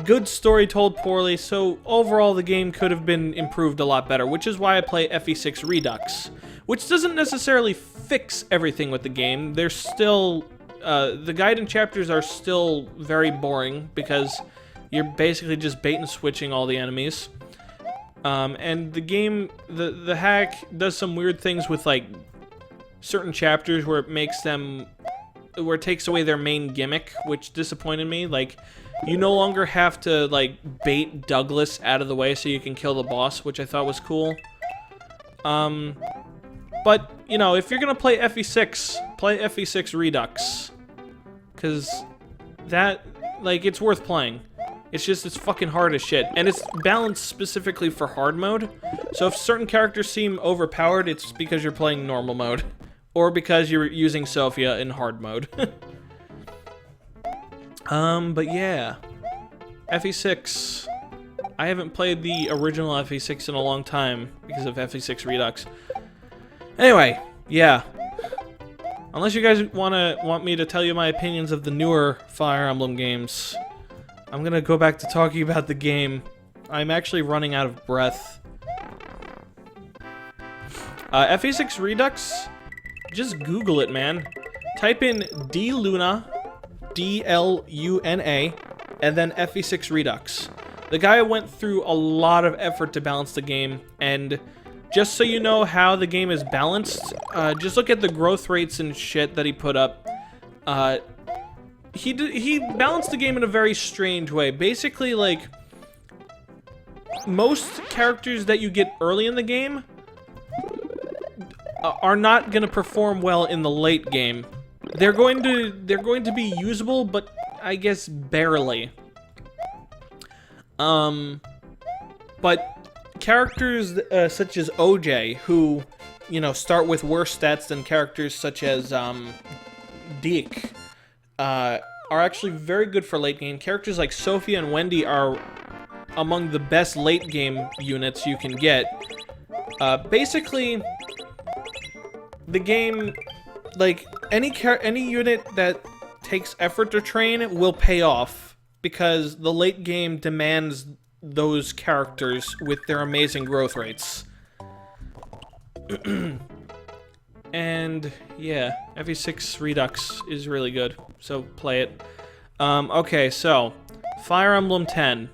Good story told poorly, so overall the game could have been improved a lot better, which is why I play FE6 Redux, which doesn't necessarily fix everything with the game. There's still, the guidance chapters are still very boring because you're basically just bait and switching all the enemies. And the game, the hack does some weird things with like certain chapters where it takes away their main gimmick, which disappointed me. Like, you no longer have to like bait Douglas out of the way so you can kill the boss, which I thought was cool. But you know, if you're gonna play FE6, play FE6 Redux, cause that, like, it's worth playing. It's just, it's fucking hard as shit, and it's balanced specifically for hard mode. So if certain characters seem overpowered, it's because you're playing normal mode. Or because you're using Sophia in hard mode. But yeah. FE6. I haven't played the original FE6 in a long time because of FE6 Redux. Anyway, yeah. Unless you guys want me to tell you my opinions of the newer Fire Emblem games, I'm gonna go back to talking about the game. I'm actually running out of breath. FE6 Redux, just Google it, man. Type in D-Luna, D-L-U-N-A, and then FE6 Redux. The guy went through a lot of effort to balance the game, and just so you know how the game is balanced, just look at the growth rates and shit that he put up. He balanced the game in a very strange way. Basically, like, most characters that you get early in the game are not going to perform well in the late game. They're going to be usable, but I guess barely. But characters such as OJ, who, you know, start with worse stats than characters such as Deke, are actually very good for late game. Characters like Sophia and Wendy are among the best late game units you can get. Basically, the game, like, any unit that takes effort to train will pay off, because the late game demands those characters with their amazing growth rates. And yeah, FE6 Redux is really good, so play it. Okay, so Fire Emblem 10.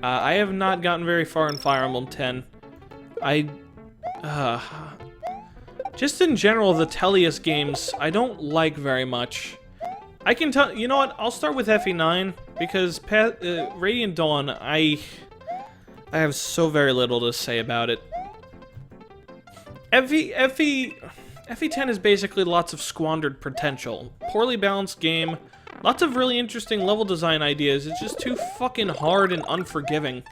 I have not gotten very far in Fire Emblem 10. Just in general, the Tellius games, I don't like very much. I can tell, you know what, I'll start with FE9, because Radiant Dawn, I have so very little to say about it. FE10 is basically lots of squandered potential. Poorly balanced game, lots of really interesting level design ideas, it's just too fucking hard and unforgiving.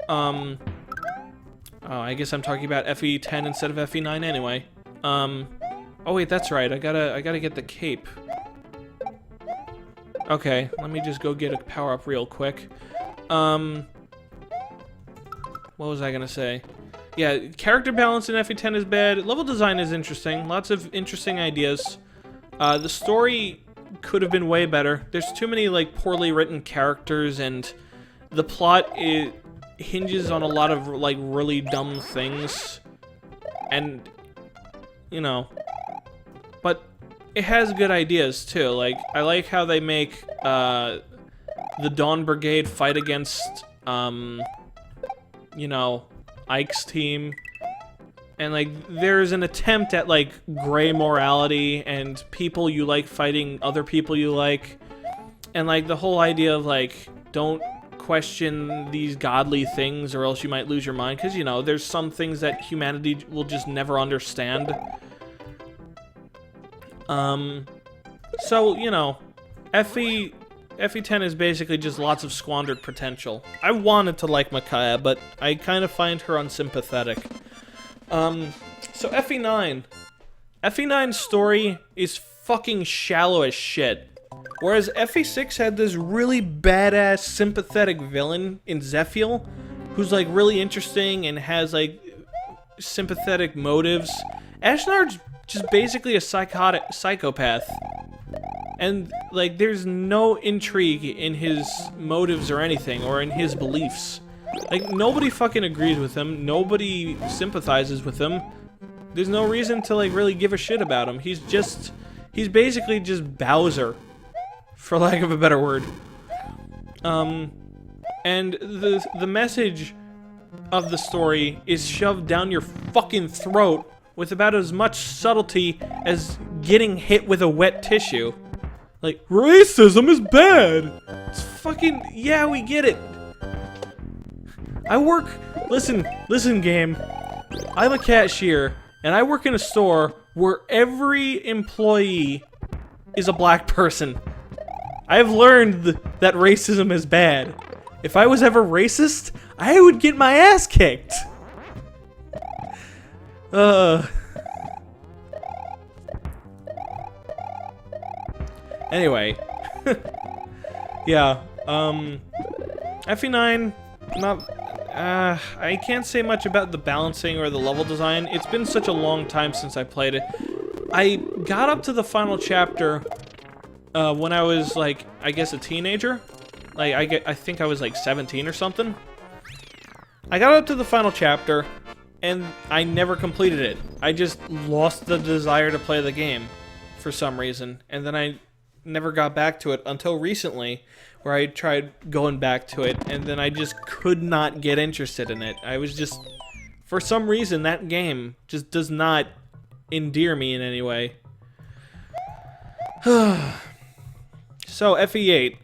Oh, I guess I'm talking about FE10 instead of FE9 anyway. Oh wait, that's right, I gotta get the cape. Okay, let me just go get a power-up real quick. What was I gonna say? Yeah, character balance in FE10 is bad. Level design is interesting. Lots of interesting ideas. The story could have been way better. There's too many, like, poorly written characters, and the plot hinges on a lot of, like, really dumb things. And, you know, but it has good ideas, too. Like, I like how they make, the Dawn Brigade fight against, you know, Ike's team. And, like, there's an attempt at, like, gray morality and people you like fighting other people you like. And, like, the whole idea of, like, don't question these godly things or else you might lose your mind. Because, you know, there's some things that humanity will just never understand. So, you know, FE10 is basically just lots of squandered potential. I wanted to like Micaiah, but I kind of find her unsympathetic. So FE9. FE9's story is fucking shallow as shit. Whereas FE6 had this really badass, sympathetic villain in Zephiel, who's like really interesting and has like sympathetic motives. Ashnard's just basically a psychopath. And like there's no intrigue in his motives or anything, or in his beliefs. Like nobody fucking agrees with him, nobody sympathizes with him. There's no reason to like really give a shit about him. He's basically just Bowser, for lack of a better word. And the message of the story is shoved down your fucking throat with about as much subtlety as getting hit with a wet tissue. Like, racism is bad! It's fucking, yeah, we get it. Listen game. I'm a cashier, and I work in a store where every employee is a black person. I have learned that racism is bad. If I was ever racist, I would get my ass kicked. Anyway. Yeah, FE9, I can't say much about the balancing or the level design. It's been such a long time since I played it. I got up to the final chapter when I was like, I guess a teenager. Like I think I was like 17 or something. I got up to the final chapter and I never completed it. I just lost the desire to play the game for some reason, and then I never got back to it until recently, where I tried going back to it, and then I just could not get interested in it. I was just, for some reason, that game just does not endear me in any way. So, FE8.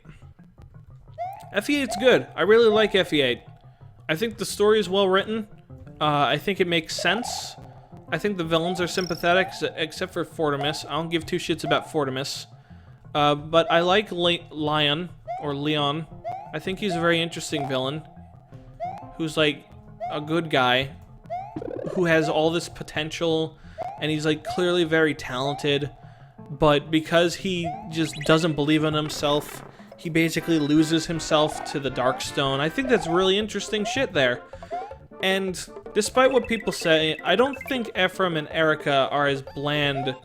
FE8's good. I really like FE8. I think the story is well written. I think it makes sense. I think the villains are sympathetic, except for Fortimus. I don't give two shits about Fortimus. But I like Leon. I think he's a very interesting villain. Who's like a good guy. Who has all this potential. And he's like clearly very talented. But because he just doesn't believe in himself, he basically loses himself to the Darkstone. I think that's really interesting shit there. And despite what people say, I don't think Ephraim and Erica are as bland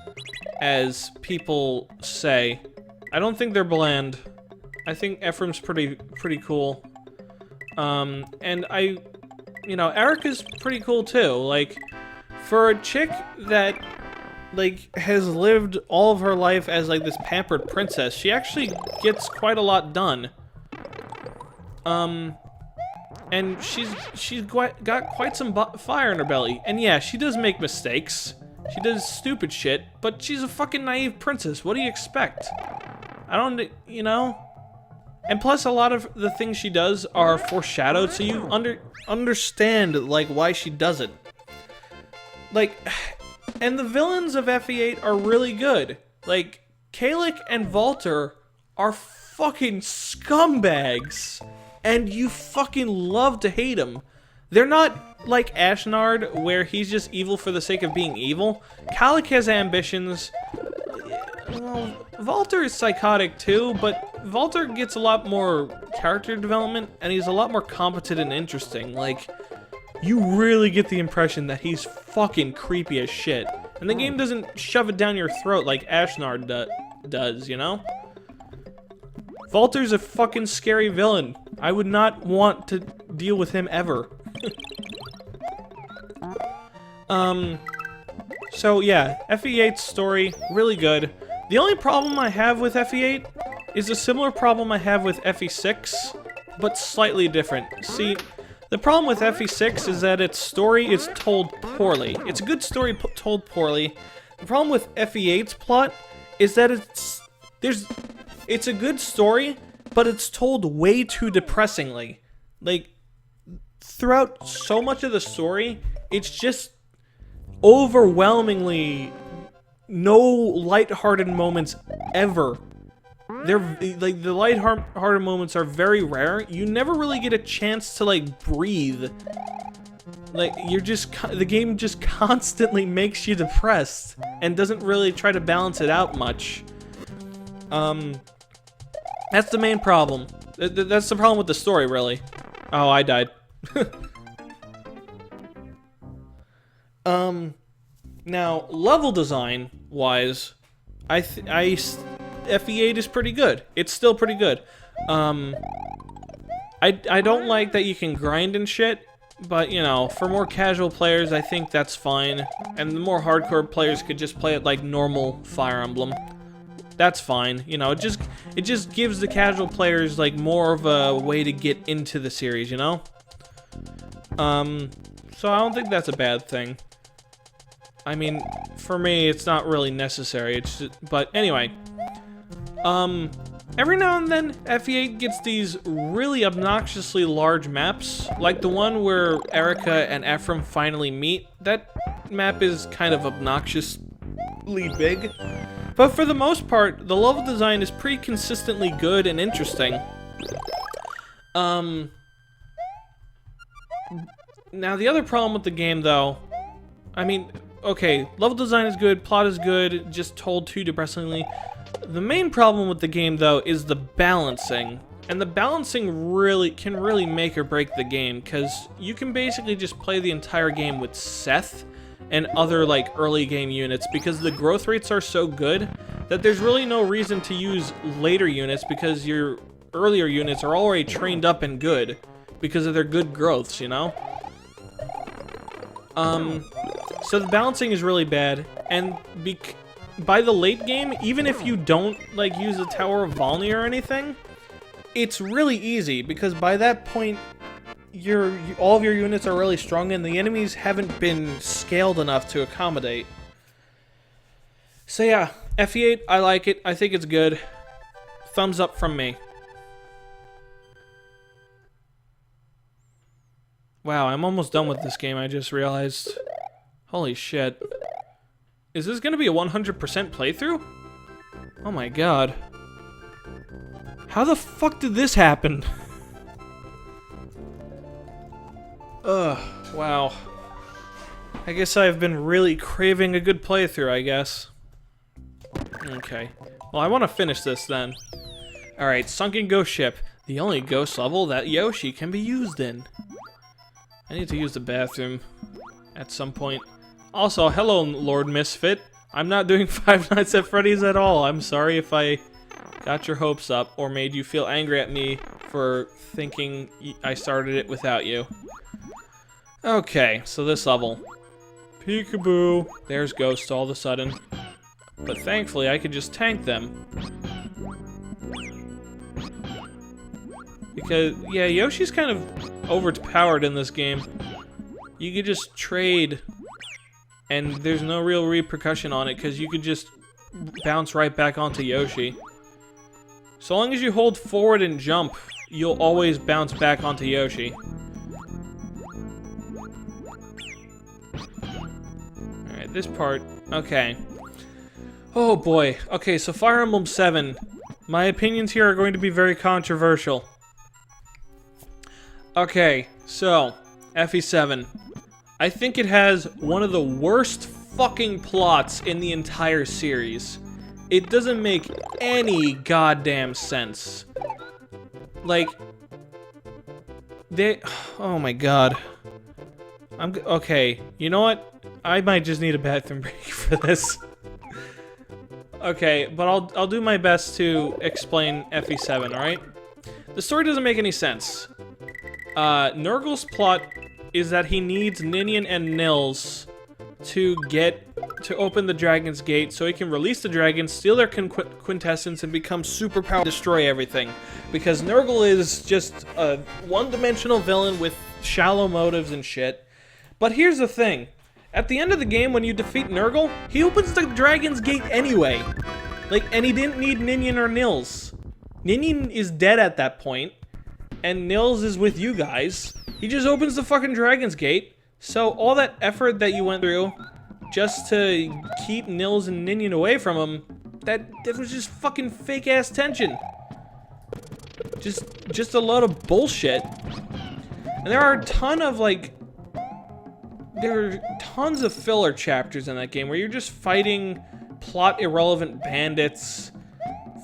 as people say. I don't think they're bland. I think Ephraim's pretty cool. And Erica's pretty cool too. Like, for a chick that, like, has lived all of her life as, like, this pampered princess, she actually gets quite a lot done. And she's got quite some fire in her belly. And yeah, she does make mistakes. She does stupid shit, but she's a fucking naive princess. What do you expect? I don't, you know? And plus, a lot of the things she does are foreshadowed, so you understand, like, why she does it. Like, and the villains of FE8 are really good. Like, Kalik and Valter are fucking scumbags. And you fucking love to hate them. They're not like Ashnard, where he's just evil for the sake of being evil. Kalik has ambitions. Well, Valter is psychotic too, but Valter gets a lot more character development, and he's a lot more competent and interesting. Like, you really get the impression that he's fucking creepy as shit. And the game doesn't shove it down your throat like Ashnard does, you know? Valter's a fucking scary villain. I would not want to deal with him ever. So yeah, FE8's story, really good. The only problem I have with FE8 is a similar problem I have with FE6, but slightly different. See, the problem with FE6 is that its story is told poorly. It's a good story told poorly. The problem with FE8's plot is that it's a good story, but it's told way too depressingly. Like, throughout so much of the story, it's just overwhelmingly no lighthearted moments ever. They're like the lighthearted moments are very rare. You never really get a chance to like breathe. Like the game just constantly makes you depressed and doesn't really try to balance it out much. That's the main problem. That's the problem with the story, really. Oh, I died. Now, level design wise, FE8 is pretty good. It's still pretty good. I don't like that you can grind and shit, but you know, for more casual players, I think that's fine. And the more hardcore players could just play it like normal Fire Emblem. That's fine. You know, it just gives the casual players like more of a way to get into the series, you know? So I don't think that's a bad thing. I mean, for me, it's not really necessary. It's just, but anyway, every now and then, FE8 gets these really obnoxiously large maps, like the one where Erica and Ephraim finally meet. That map is kind of obnoxiously big, but for the most part, the level design is pretty consistently good and interesting. Now the other problem with the game, though, I mean, okay, level design is good, plot is good, just told too depressingly. The main problem with the game, though, is the balancing. And the balancing can really make or break the game, because you can basically just play the entire game with Seth and other, like, early game units, because the growth rates are so good that there's really no reason to use later units, because your earlier units are already trained up and good, because of their good growths, you know? So the balancing is really bad, and by the late game, even if you don't, like, use the Tower of Volney or anything, it's really easy, because by that point, all of your units are really strong, and the enemies haven't been scaled enough to accommodate. So yeah, FE8, I like it. I think it's good. Thumbs up from me. Wow, I'm almost done with this game, I just realized. Holy shit. Is this gonna be a 100% playthrough? Oh my god. How the fuck did this happen? Ugh, wow. I guess I've been really craving a good playthrough, I guess. Okay. Well, I want to finish this then. Alright, Sunken Ghost Ship. The only ghost level that Yoshi can be used in. I need to use the bathroom at some point. Also, hello, Lord Misfit. I'm not doing Five Nights at Freddy's at all. I'm sorry if I got your hopes up or made you feel angry at me for thinking I started it without you. Okay, so this level. Peekaboo. There's ghosts all of a sudden. But thankfully, I could just tank them. Because, yeah, Yoshi's kind of overpowered in this game. You could just trade, and there's no real repercussion on it, because you could just bounce right back onto Yoshi. So long as you hold forward and jump, you'll always bounce back onto Yoshi. Alright, this part, okay. Oh boy, okay, so Fire Emblem 7. My opinions here are going to be very controversial. Okay, so, FE7. I think it has one of the worst fucking plots in the entire series. It doesn't make any goddamn sense. Like, oh my god. Okay, you know what? I might just need a bathroom break for this. Okay, but I'll do my best to explain FE7, alright? The story doesn't make any sense. Nurgle's plot is that he needs Ninian and Nils to open the Dragon's Gate so he can release the dragons, steal their quintessence, and become superpowered, destroy everything. Because Nurgle is just a one-dimensional villain with shallow motives and shit. But here's the thing. At the end of the game, when you defeat Nurgle, he opens the Dragon's Gate anyway. Like, and he didn't need Ninian or Nils. Ninian is dead at that point, and Nils is with you guys. He just opens the fucking Dragon's Gate. So all that effort that you went through just to keep Nils and Ninian away from him, that was just fucking fake ass tension. Just a lot of bullshit. And there are a ton of there are tons of filler chapters in that game where you're just fighting plot irrelevant bandits,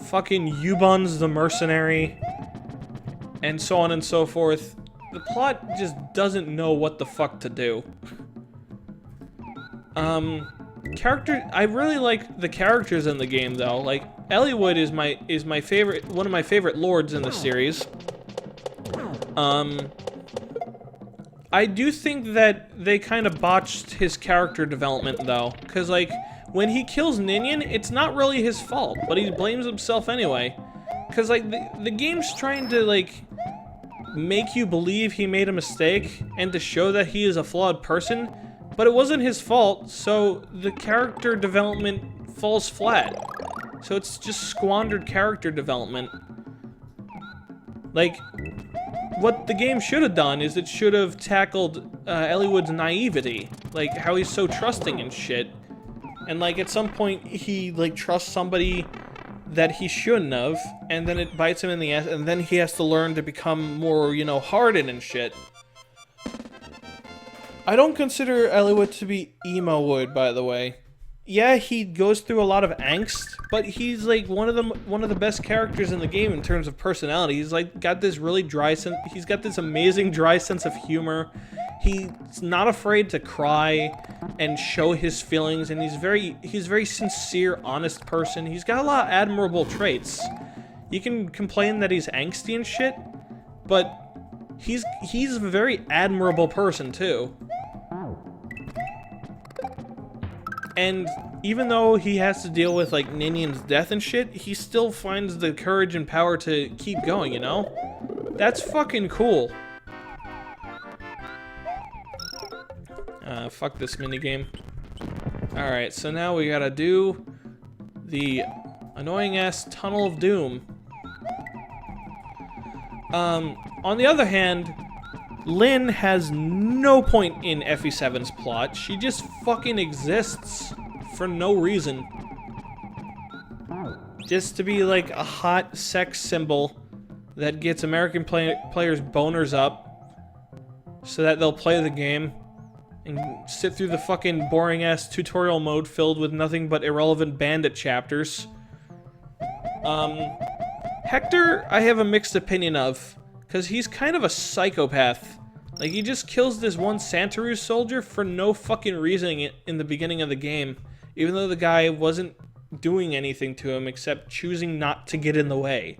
fucking Yubuns the mercenary, and so on and so forth. The plot just doesn't know what the fuck to do. I really like the characters in the game though. Like Eliwood is my favorite, one of my favorite lords in the series. I do think that they kind of botched his character development though, because like when he kills Ninian, it's not really his fault, but he blames himself anyway. Because like the game's trying to like make you believe he made a mistake and to show that he is a flawed person, but it wasn't his fault, so the character development falls flat. So it's just squandered character development. Like, what the game should have done is it should have tackled Eliwood's naivety, like how he's so trusting and shit. And like at some point he like trusts somebody that he shouldn't have, and then it bites him in the ass, and then he has to learn to become more, you know, hardened and shit. I don't consider Eliwood to be emo Wood, by the way. Yeah, he goes through a lot of angst, but he's like one of the best characters in the game in terms of personality. He's like got this really dry sense. He's got this amazing dry sense of humor. He's not afraid to cry and show his feelings, and he's a very sincere, honest person. He's got a lot of admirable traits. You can complain that he's angsty and shit, but he's a very admirable person too. And even though he has to deal with like Ninian's death and shit, he still finds the courage and power to keep going, you know? That's fucking cool. Fuck this minigame. Alright, so now we gotta do the annoying-ass Tunnel of Doom. On the other hand, Lynn has no point in FE7's plot. She just fucking exists for no reason. Just to be like a hot sex symbol that gets American players' boners up so that they'll play the game and sit through the fucking boring-ass tutorial mode filled with nothing but irrelevant bandit chapters. Hector, I have a mixed opinion of, because he's kind of a psychopath. Like, he just kills this one Santaru soldier for no fucking reason in the beginning of the game, even though the guy wasn't doing anything to him except choosing not to get in the way.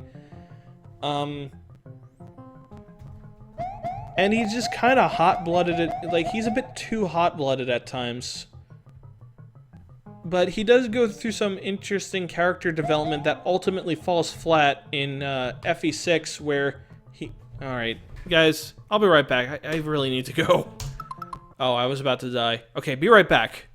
And he's just kind of hot-blooded, like, he's a bit too hot-blooded at times. But he does go through some interesting character development that ultimately falls flat in FE6, where he... Alright, guys, I'll be right back. I really need to go. Oh, I was about to die. Okay, be right back.